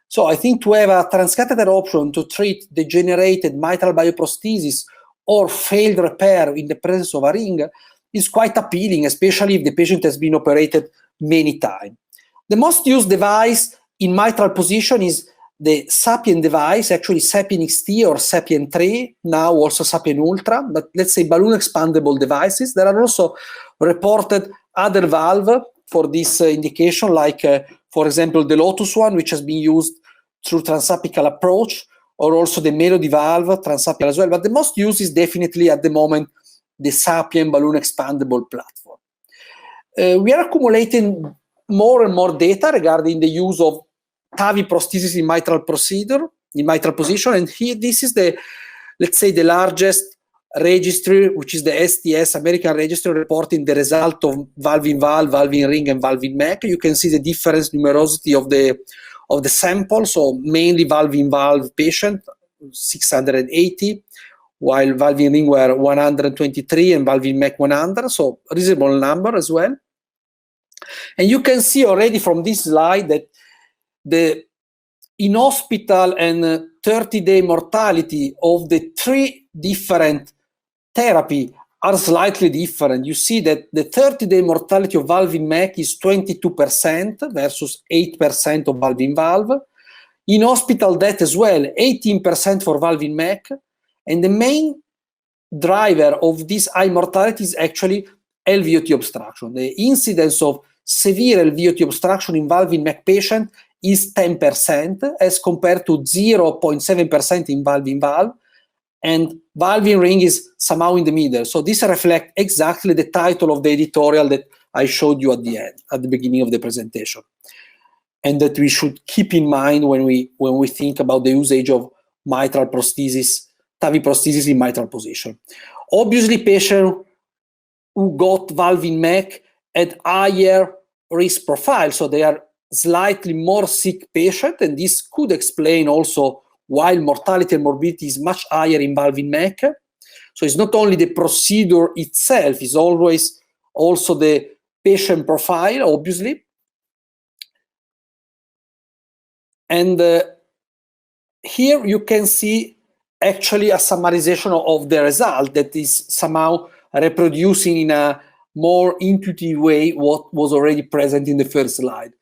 So I think to have a transcatheter option to treat degenerated mitral bioprosthesis or failed repair in the presence of a ring is quite appealing, especially if the patient has been operated many times. The most used device in mitral position is the SAPIEN device, actually SAPIEN XT or SAPIEN 3, now also SAPIEN Ultra, but let's say balloon expandable devices. There are also reported other valve for this indication, like, for example, the Lotus one, which has been used through transapical approach, or also the Melody valve, transapical as well. But the most used is definitely at the moment the SAPIEN balloon expandable platform. We are accumulating more and more data regarding the use of TAVI prosthesis in mitral position, and here this is the, let's say, the largest registry, which is the STS American Registry, reporting the result of valve-in-valve, valve-in-ring, and valve-in-MEC. You can see the difference numerosity of the sample, so mainly valve-in-valve patient, 680, while valve-in-ring were 123 and valve-in-MEC 100, so reasonable number as well. And you can see already from this slide that the in-hospital and 30-day mortality of the three different therapy are slightly different. You see that the 30-day mortality of valve-in-MEC is 22% versus 8% of valve-in-valve. In-hospital death as well, 18% for valve-in-MEC. And the main driver of this high mortality is actually LVOT obstruction. The incidence of severe LVOT obstruction in valve-in-MEC patient is 10% as compared to 0.7% in valve-in-valve, and valve-in-ring is somehow in the middle. So this reflects exactly the title of the editorial that I showed you at the end, at the beginning of the presentation. and that we should keep in mind when we think about the usage of mitral prosthesis, TAVI prosthesis in mitral position. Obviously, patients who got valve in MEC had higher risk profile, so they are slightly more sick patient, and this could explain also why mortality and morbidity is much higher in valve in MEC. So it's not only the procedure itself, it's always also the patient profile, obviously. And here you can see actually a summarization of the result that is somehow reproducing in a more intuitive way what was already present in the first slide.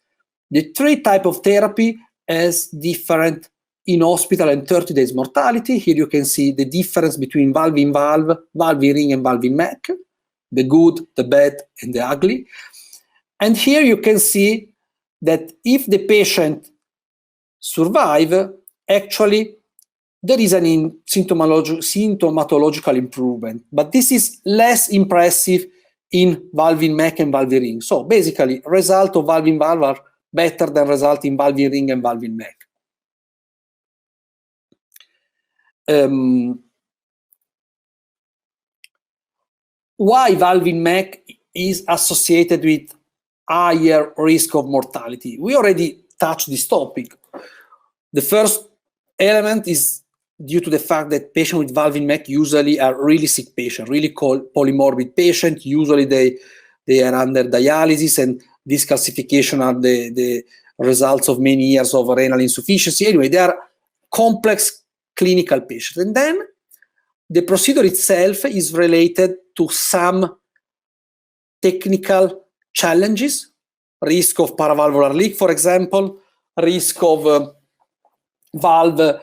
The three types of therapy has different in hospital and 30 days mortality. Here you can see the difference between valve in valve, valve in ring, and valve in MEC, the good, the bad, and the ugly. And here you can see that if the patient survive, actually there is an symptomatological improvement, but this is less impressive in valve in MEC and valve in ring. So basically, result of valve in valve are better than result in valve in ring and valve in MEC. Why valve in MEC is associated with higher risk of mortality? We already touched this topic. The first element is due to the fact that patients with valve in MEC usually are really sick patients, really polymorbid patients. Usually they are under dialysis, and this calcification are the results of many years of renal insufficiency. Anyway, they are complex clinical patients. And then the procedure itself is related to some technical challenges, risk of paravalvular leak, for example, risk of valve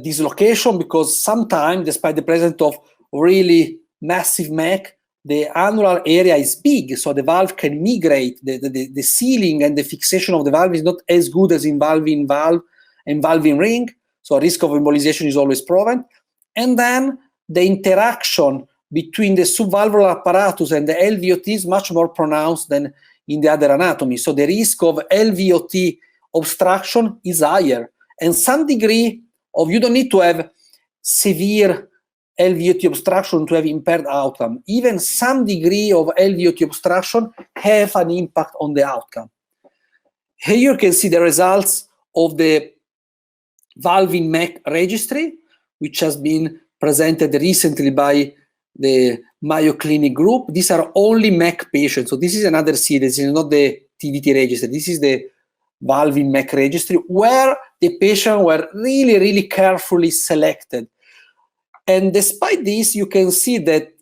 dislocation, because sometimes, despite the presence of really massive MEC, the annular area is big, so the valve can migrate. The sealing and the fixation of the valve is not as good as in valve and valve in ring, so risk of embolization is always proven. And then the interaction between the subvalvular apparatus and the LVOT is much more pronounced than in the other anatomy. So the risk of LVOT obstruction is higher, and some degree of, you don't need to have severe LVOT obstruction to have impaired outcome. Even some degree of LVOT obstruction have an impact on the outcome. Here you can see the results of the valve in MEC registry, which has been presented recently by the Mayo Clinic group. These are only MEC patients. So this is another series, this is not the TVT registry. This is the valve in MEC registry, where the patients were really, really carefully selected. And despite this, you can see that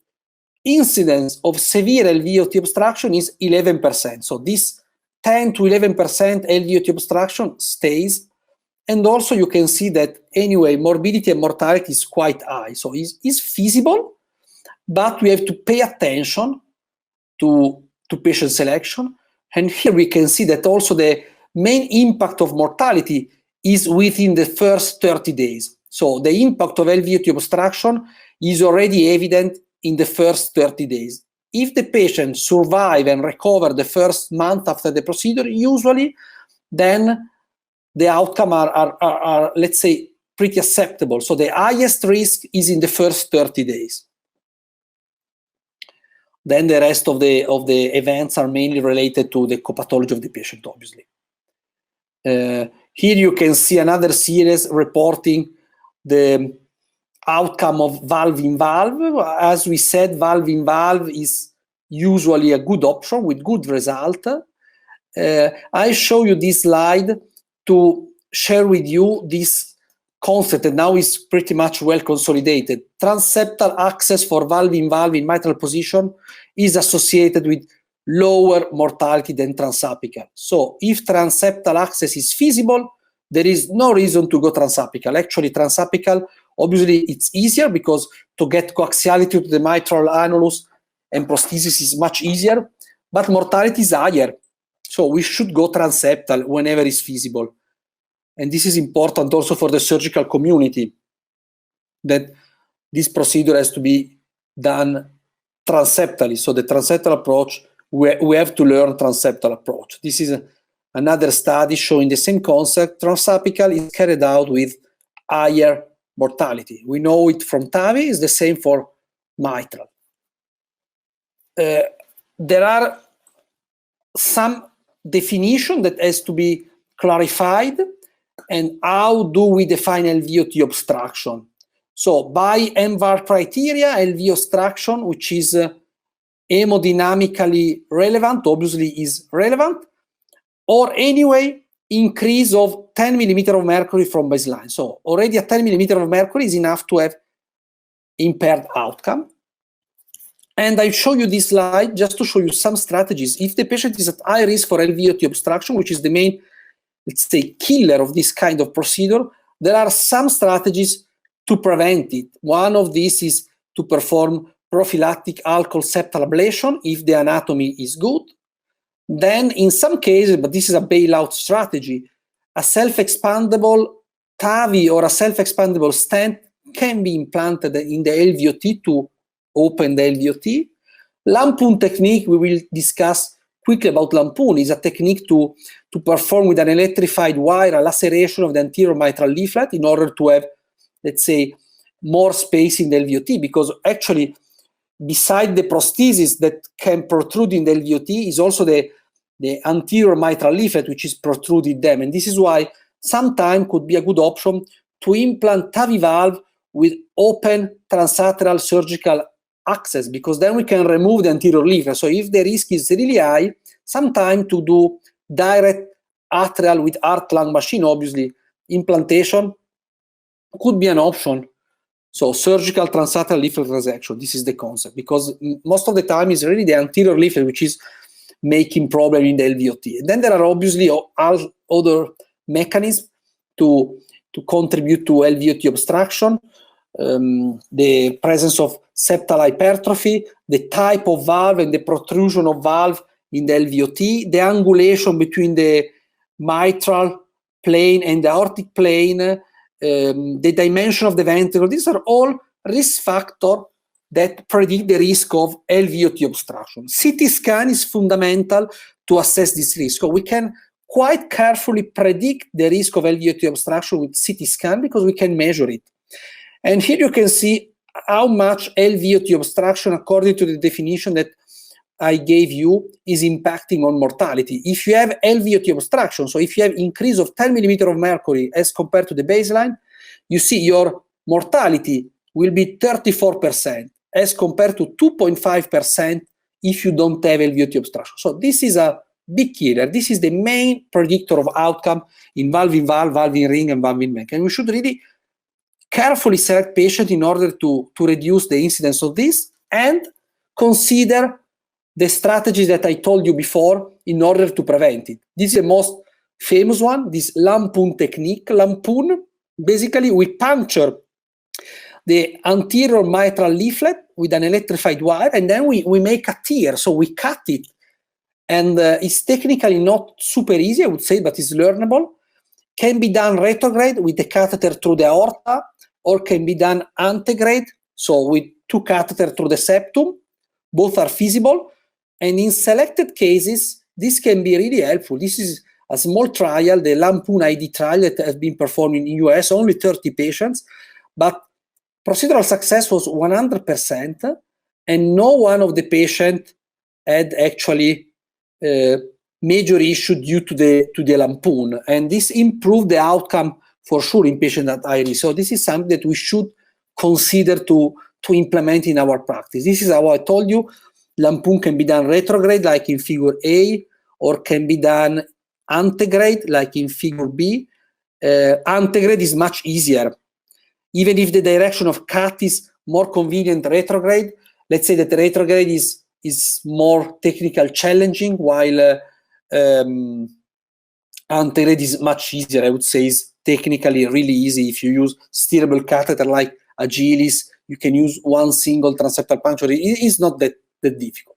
incidence of severe LVOT obstruction is 11%. So this 10 to 11% LVOT obstruction stays. And also you can see that anyway, morbidity and mortality is quite high. So it's feasible, but we have to pay attention to patient selection. And here we can see that also the main impact of mortality is within the first 30 days. So the impact of LVOT obstruction is already evident in the first 30 days. If the patient survive and recover the first month after the procedure, usually then the outcome are, let's say, pretty acceptable. So the highest risk is in the first 30 days. Then the rest of the events are mainly related to the copathology of the patient, obviously. Here you can see another series reporting the outcome of valve in valve. As we said, valve in valve is usually a good option with good result. I show you this slide to share with you this concept that now is pretty much well consolidated. Transseptal access for valve in mitral position is associated with lower mortality than transapical. So if transseptal access is feasible, there is no reason to go transapical. Actually, transapical, obviously, it's easier because to get coaxiality to the mitral annulus and prosthesis is much easier, but mortality is higher. So we should go transseptal whenever it's feasible. And this is important also for the surgical community, that this procedure has to be done transseptally. So the transseptal approach, we have to learn transseptal approach. This is another study showing the same concept. Transapical is carried out with higher mortality. We know it from TAVI, it's the same for mitral. There are some definition that has to be clarified, and how do we define LVOT obstruction? So by MVAR criteria, LV obstruction, which is hemodynamically relevant, obviously is relevant, or anyway, increase of 10 millimeter of mercury from baseline. So already at 10 millimeter of mercury is enough to have impaired outcome. And I show you this slide just to show you some strategies. If the patient is at high risk for LVOT obstruction, which is the main, let's say, killer of this kind of procedure, there are some strategies to prevent it. One of these is to perform prophylactic alcohol septal ablation if the anatomy is good. Then in some cases, but this is a bailout strategy, a self-expandable TAVI or a self-expandable stent can be implanted in the LVOT to open the LVOT. Lampoon technique, we will discuss quickly about Lampoon, is a technique to perform with an electrified wire a laceration of the anterior mitral leaflet in order to have, let's say, more space in the LVOT, because actually, beside the prosthesis that can protrude in the LVOT is also the anterior mitral leaflet, which is protruded them. And this is why sometimes could be a good option to implant TAVI valve with open translateral surgical access, because then we can remove the anterior leaflet. So if the risk is really high, sometimes to do direct atrial with heart-lung machine, obviously, implantation could be an option. So surgical translateral leaflet resection, this is the concept, because most of the time it's really the anterior leaflet which is making problem in the LVOT. And then there are obviously other mechanisms to contribute to LVOT obstruction, the presence of septal hypertrophy, the type of valve and the protrusion of valve in the LVOT, the angulation between the mitral plane and the aortic plane, the dimension of the ventricle. These are all risk factors that predict the risk of LVOT obstruction. CT scan is fundamental to assess this risk. So we can quite carefully predict the risk of LVOT obstruction with CT scan because we can measure it. And here you can see how much LVOT obstruction, according to the definition that I gave you, is impacting on mortality. If you have LVOT obstruction, so if you have increase of 10 millimeter of mercury as compared to the baseline, you see your mortality will be 34% as compared to 2.5% if you don't have LVOT obstruction. So this is a big killer. This is the main predictor of outcome in valve in valve, valve in ring, and valve in neck. And we should really carefully select patients in order to reduce the incidence of this and consider the strategies that I told you before in order to prevent it. This is the most famous one, this Lampoon technique. Lampoon, basically we puncture the anterior mitral leaflet with an electrified wire, and then we make a tear, so we cut it. And it's technically not super easy, I would say, but it's learnable. Can be done retrograde with the catheter through the aorta, or can be done antegrade, so with two catheters through the septum. Both are feasible. And in selected cases, this can be really helpful. This is a small trial, the Lampoon ID trial that has been performed in the US, only 30 patients, but procedural success was 100%, and no one of the patients had actually major issue due to the Lampoon. And this improved the outcome for sure in patients at high risk. So this is something that we should consider to implement in our practice. This is how I told you, Lampoon can be done retrograde, like in figure A, or can be done antegrade, like in figure B. Antegrade is much easier. Even if the direction of cut is more convenient retrograde, let's say that the retrograde is more technical challenging, while antegrade is much easier. I would say is technically really easy. If you use steerable catheter like Agilis, you can use one single transeptal puncture. It is not that difficult.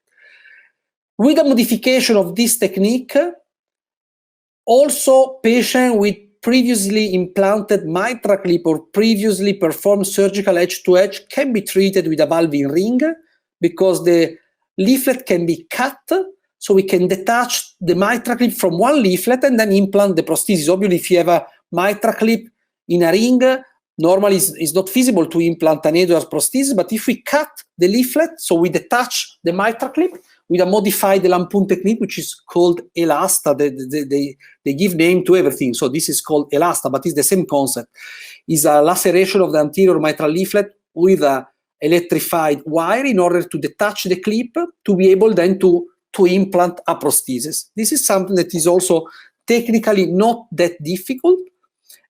With a modification of this technique, also patients with previously implanted mitral clip or previously performed surgical edge-to-edge can be treated with a valve in ring, because the leaflet can be cut so we can detach the mitral clip from one leaflet and then implant the prosthesis. Obviously, if you have a mitral clip in a ring, normally it's not feasible to implant an Edwards prosthesis, but if we cut the leaflet, so we detach the mitral clip with a modified Lampoon technique, which is called Elasta. They give name to everything, so this is called Elasta, but it's the same concept. It's a laceration of the anterior mitral leaflet with a electrified wire in order to detach the clip to be able then to implant a prosthesis. This is something that is also technically not that difficult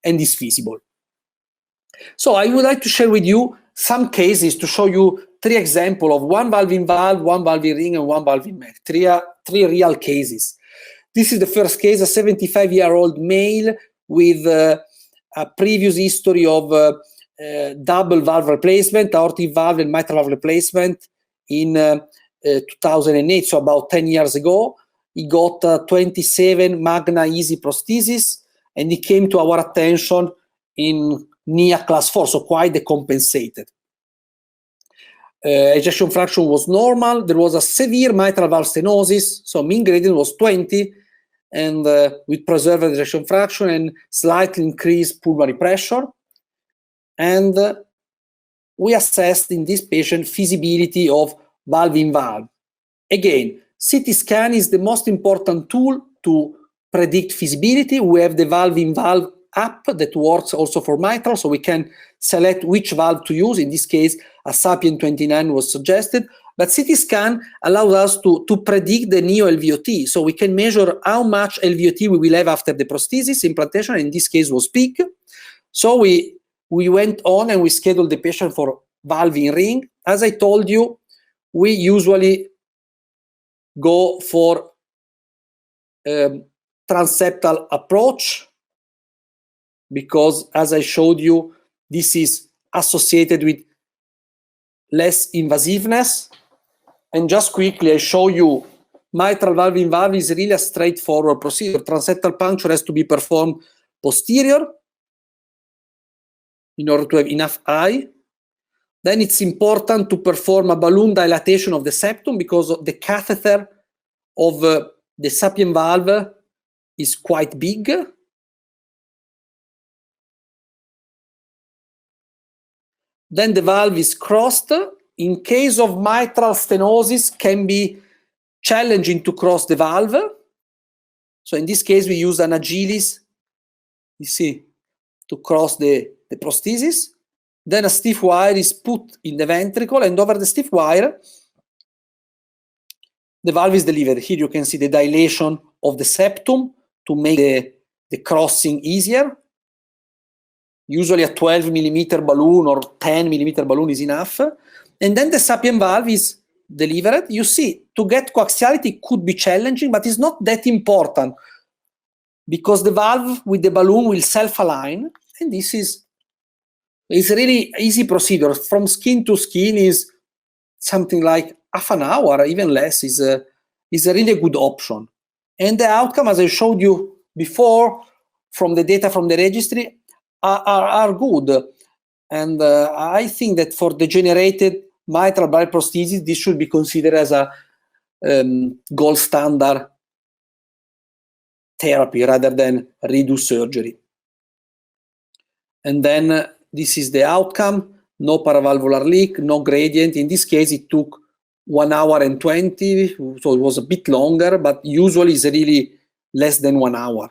and is feasible. So I would like to share with you some cases to show you 3 examples of one valve in valve, one valve in ring, and one valve in Mech. 3 real cases. This is the first case, a 75-year-old male with a previous history of double valve replacement, aortic valve and mitral valve replacement in 2008, so about 10 years ago. He got 27 Magna Easy prosthesis, and he came to our attention in NIA class 4, so quite decompensated. Ejection fraction was normal. There was a severe mitral valve stenosis, so mean gradient was 20, and with preserved ejection fraction and slightly increased pulmonary pressure. And we assessed in this patient feasibility of valve in valve. Again, CT scan is the most important tool to predict feasibility. We have the valve in valve app that works also for mitral, so we can select which valve to use. In this case, a Sapien 29 was suggested, but CT scan allows us to predict the neo LVOT, so we can measure how much LVOT we will have after the prosthesis implantation. In this case was peak. So we went on and we scheduled the patient for valve in ring. As I told you, we usually go for transeptal approach, because as I showed you, this is associated with less invasiveness. And just quickly, I show you mitral valve in valve is really a straightforward procedure. Transeptal puncture has to be performed posterior in order to have enough eye. Then it's important to perform a balloon dilatation of the septum, because the catheter of the Sapien valve is quite big. Then the valve is crossed. In case of mitral stenosis, can be challenging to cross the valve. So in this case, we use an Agilis, you see, to cross the prosthesis. Then a stiff wire is put in the ventricle, and over the stiff wire, the valve is delivered. Here you can see the dilation of the septum to make the crossing easier. Usually a 12 millimeter balloon or 10 millimeter balloon is enough. And then the Sapien valve is delivered. You see, to get coaxiality could be challenging, but it's not that important, because the valve with the balloon will self-align, and this is a really easy procedure. From skin to skin is something like half an hour, even less, is a really good option. And the outcome, as I showed you before, from the data from the registry, are good. And I think that for degenerated mitral valve prosthesis, this should be considered as a gold standard therapy rather than redo surgery. And then this is the outcome: no paravalvular leak, no gradient. In this case, it took 1 hour and 20, so it was a bit longer, but usually it's really less than 1 hour.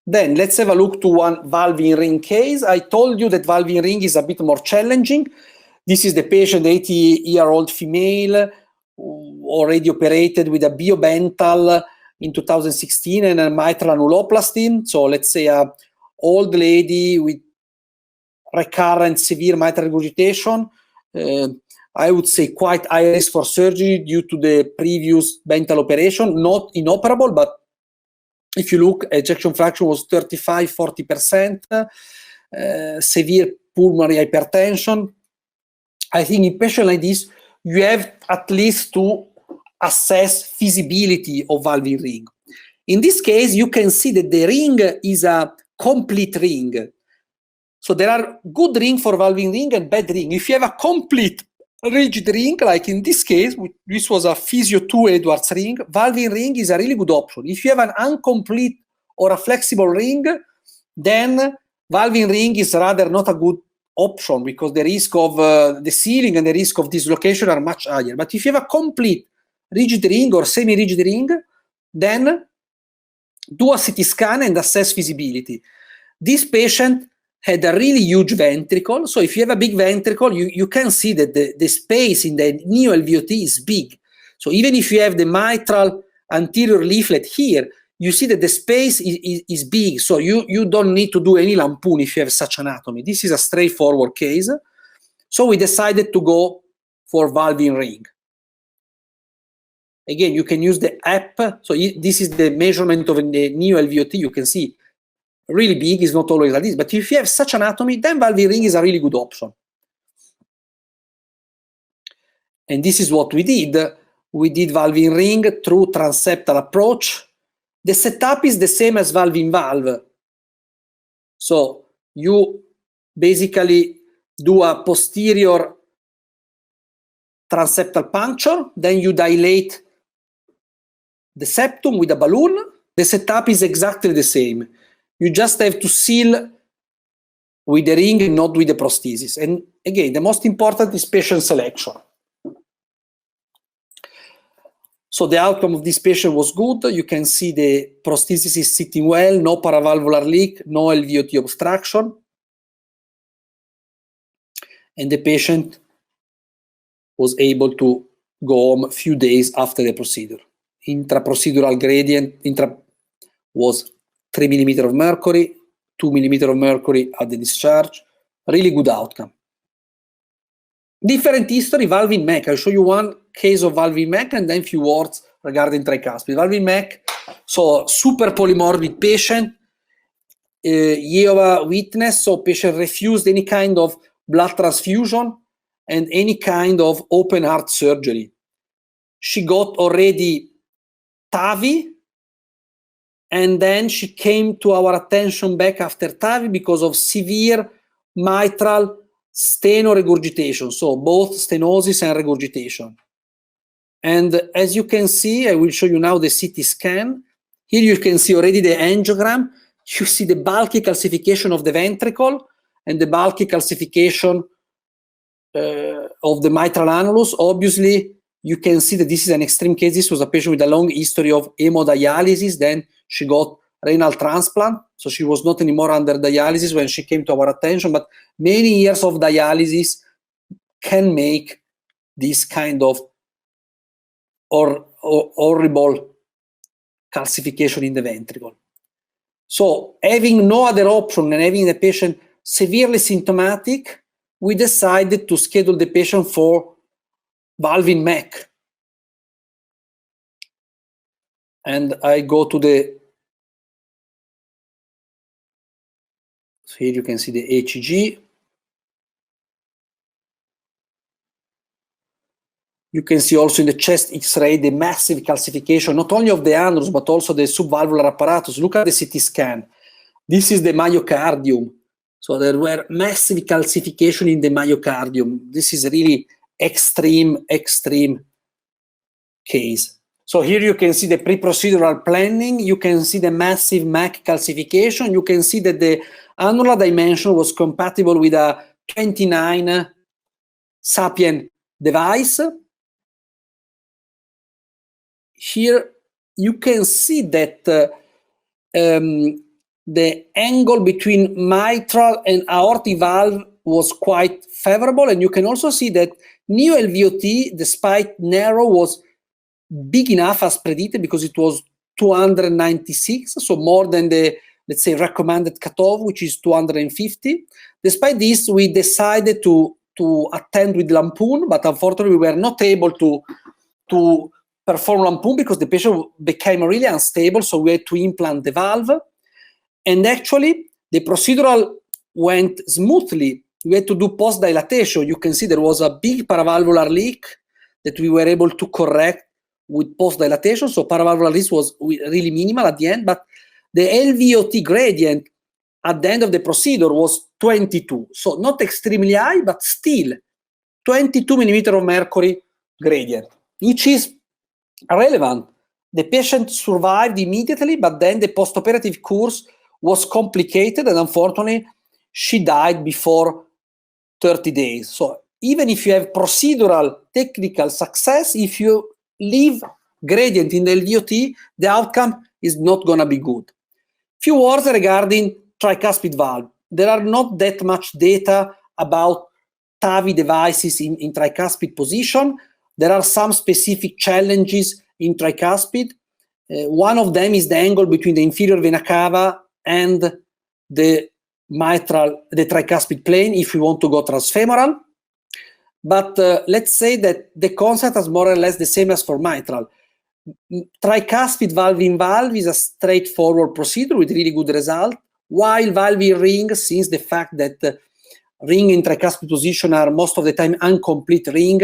Then let's have a look to one valve in ring case. I told you that valve in ring is a bit more challenging. This is the patient, 80-year-old female, already operated with a Biobental in 2016 and a mitral annuloplasty. So let's say an old lady with recurrent severe mitral regurgitation. I would say quite high risk for surgery due to the previous Bental operation, not inoperable, but if you look, ejection fraction was 35–40%, severe pulmonary hypertension. I think in patients like this, you have at least to assess feasibility of valve in ring. In this case, you can see that the ring is a complete ring. So there are good ring for valve in ring and bad ring. If you have a complete rigid ring, like in this case, this was a Physio 2 Edwards ring. Valving ring is a really good option. If you have an incomplete or a flexible ring, then valving ring is rather not a good option because the risk of the sealing and the risk of dislocation are much higher. But if you have a complete rigid ring or semi-rigid ring, then do a CT scan and assess feasibility. This patient had a really huge ventricle. So if you have a big ventricle, you can see that the space in the neo-LVOT is big. So even if you have the mitral anterior leaflet here, you see that the space is big. So you don't need to do any lampoon if you have such anatomy. This is a straightforward case. So we decided to go for valving ring. Again, you can use the app. So this is the measurement of the neo-LVOT. You can see really big, is not always like this. But if you have such anatomy, then valving ring is a really good option. And this is what we did. We did valving ring through transeptal approach. The setup is the same as valving valve. So you basically do a posterior transeptal puncture, then you dilate the septum with a balloon. The setup is exactly the same. You just have to seal with the ring, not with the prosthesis. And again, the most important is patient selection. So the outcome of this patient was good. You can see the prosthesis is sitting well, no paravalvular leak, no LVOT obstruction. And the patient was able to go home a few days after the procedure. Intraprocedural gradient was 3 millimeters of mercury, 2 millimeters of mercury at the discharge. Really good outcome. Different history, valving MEC. I'll show you one case of valving MEC and then a few words regarding tricuspid. Valving MEC, so super polymorbid patient, Jehovah's Witness, so patient refused any kind of blood transfusion and any kind of open heart surgery. She got already TAVI, and then she came to our attention back after TAVI because of severe mitral stenoregurgitation, so both stenosis and regurgitation. And as you can see, I will show you now the CT scan. Here you can see already the angiogram. You see the bulky calcification of the ventricle and the bulky calcification of the mitral annulus. Obviously, you can see that this is an extreme case. This was a patient with a long history of hemodialysis. Then she got renal transplant, so she was not anymore under dialysis when she came to our attention, but many years of dialysis can make this kind of horrible calcification in the ventricle. So having no other option and having the patient severely symptomatic, we decided to schedule the patient for valving MEC. And I go to the, so here you can see the HEG. You can see also in the chest X-ray the massive calcification, not only of the annulus, but also the subvalvular apparatus. Look at the CT scan. This is the myocardium. So there were massive calcification in the myocardium. This is really extreme case. So here you can see the pre-procedural planning. You can see the massive MAC calcification. You can see that the annular dimension was compatible with a 29 Sapien device. Here you can see that the angle between mitral and aortic valve was quite favorable, and you can also see that neo-LVOT, despite narrow, was big enough as predicted because it was 296, so more than the, let's say, recommended cutoff, which is 250. Despite this, we decided to attend with lampoon, but unfortunately we were not able to perform lampoon because the patient became really unstable, so we had to implant the valve. And actually, the procedural went smoothly. We had to do post-dilatation. You can see there was a big paravalvular leak that we were able to correct with post-dilatation. So paravalvular leak was really minimal at the end, but the LVOT gradient at the end of the procedure was 22. So not extremely high, but still 22 millimeter of mercury gradient, which is relevant. The patient survived immediately, but then the postoperative course was complicated, and unfortunately, she died before 30 days. So even if you have procedural technical success, if you leave gradient in the LVOT, the outcome is not going to be good. Few words regarding tricuspid valve. There are not that much data about TAVI devices in tricuspid position. There are some specific challenges in tricuspid. One of them is the angle between the inferior vena cava and the tricuspid plane if we want to go transfemoral. But let's say that the concept is more or less the same as for mitral. Tricuspid valve in valve is a straightforward procedure with really good result, while valve in ring, since the fact that ring in tricuspid position are most of the time incomplete ring,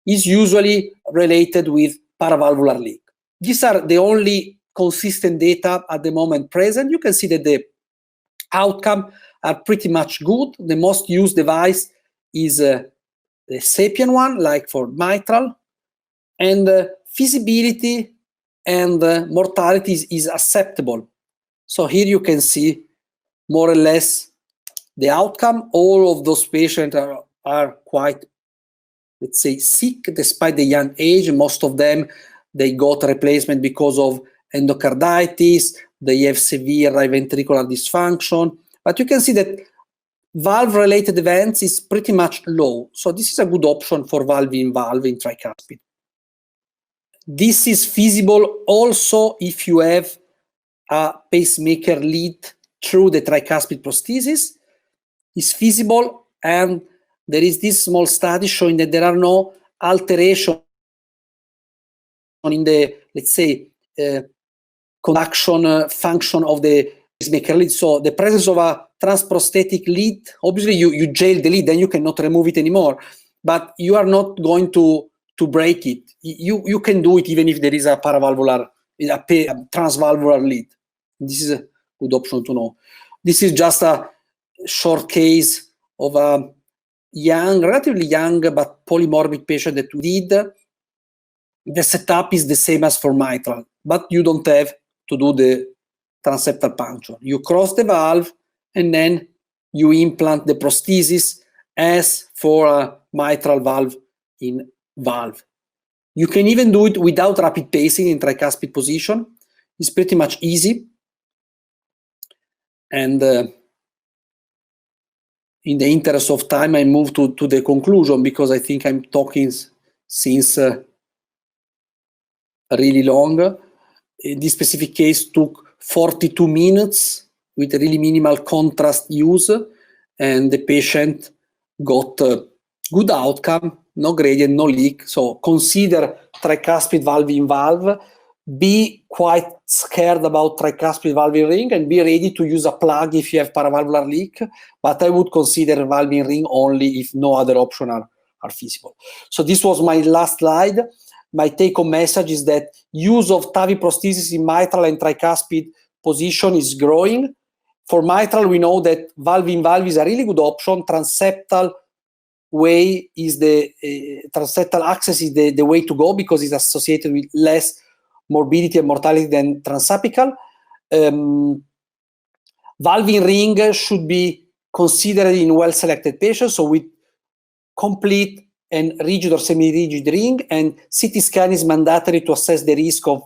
is usually related with paravalvular leak. These are the only consistent data at the moment present. You can see that the outcome are pretty much good. The most used device is the SAPIEN one, like for mitral, and feasibility and mortality is acceptable. So here you can see more or less the outcome. All of those patients are quite, let's say, sick despite the young age. Most of them, they got replacement because of endocarditis, they have severe right ventricular dysfunction. But you can see that valve-related events is pretty much low. So this is a good option for valve in tricuspid. This is feasible also if you have a pacemaker lead through the tricuspid prosthesis. It's feasible, and there is this small study showing that there are no alterations in the, let's say, conduction function of the pacemaker lead. So the presence of a transprosthetic lead, obviously you jail the lead, then you cannot remove it anymore, but you are not going to break it. You can do it even if there is a paravalvular, a transvalvular lead. This is a good option to know. This is just a short case of a young, relatively young, but polymorbid patient that we did. The setup is the same as for mitral, but you don't have to do the transeptal puncture. You cross the valve and then you implant the prosthesis as for a mitral valve in valve. You can even do it without rapid pacing in tricuspid position. It's pretty much easy. And in the interest of time, I move to the conclusion because I think I'm talking since really long. This specific case took 42 minutes with really minimal contrast use, and the patient got good outcome, no gradient, no leak. So consider tricuspid valve in valve. Be quite scared about tricuspid valve in ring and be ready to use a plug if you have paravalvular leak. But I would consider valve in ring only if no other options are feasible. So this was my last slide. My take-home message is that use of TAVI prosthesis in mitral and tricuspid position is growing. For mitral, we know that valve in valve is a really good option. Transeptal way is transeptal access is the way to go because it's associated with less morbidity and mortality than transapical. Valve in ring should be considered in well-selected patients, so with complete and rigid or semi-rigid ring, and CT scan is mandatory to assess the risk of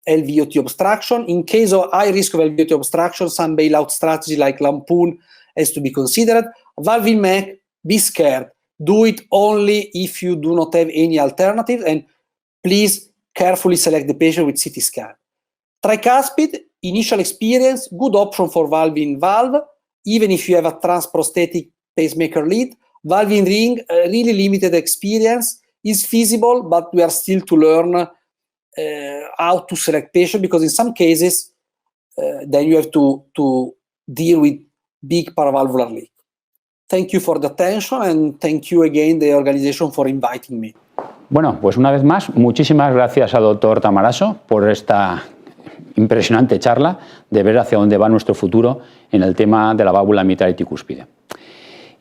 LVOT obstruction. In case of high risk of LVOT obstruction, some bailout strategy like Lampoon has to be considered. Valve in MEC, be scared. Do it only if you do not have any alternative, and please carefully select the patient with CT scan. Tricuspid, initial experience, good option for valve in valve, even if you have a transprosthetic pacemaker lead. Valve in ring, really limited experience, is feasible, but we are still to learn how to select patient, because in some cases, then you have to deal with big paravalvular leak. Thank you for the attention, and thank you again, the organization, for inviting me. Bueno, pues una vez más, muchísimas gracias al doctor Tamaraso por esta impresionante charla de ver hacia dónde va nuestro futuro en el tema de la válvula mitral y tricúspide.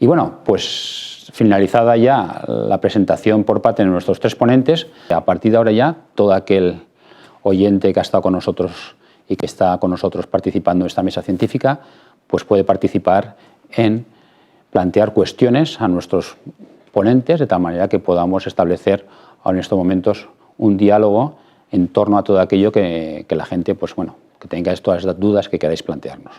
Y bueno, pues finalizada ya la presentación por parte de nuestros 3 ponentes, a partir de ahora ya todo aquel oyente que ha estado con nosotros y que está con nosotros participando en esta mesa científica, pues puede participar en plantear cuestiones a nuestros ponentes, de tal manera que podamos establecer ahora en estos momentos un diálogo en torno a todo aquello que la gente, pues bueno, que tenga todas las dudas que queráis plantearnos.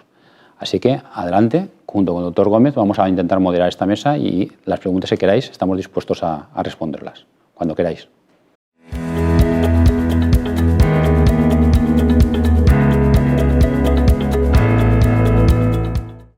Así que adelante, junto con el doctor Gómez, vamos a intentar moderar esta mesa y las preguntas que queráis estamos dispuestos a responderlas, cuando queráis.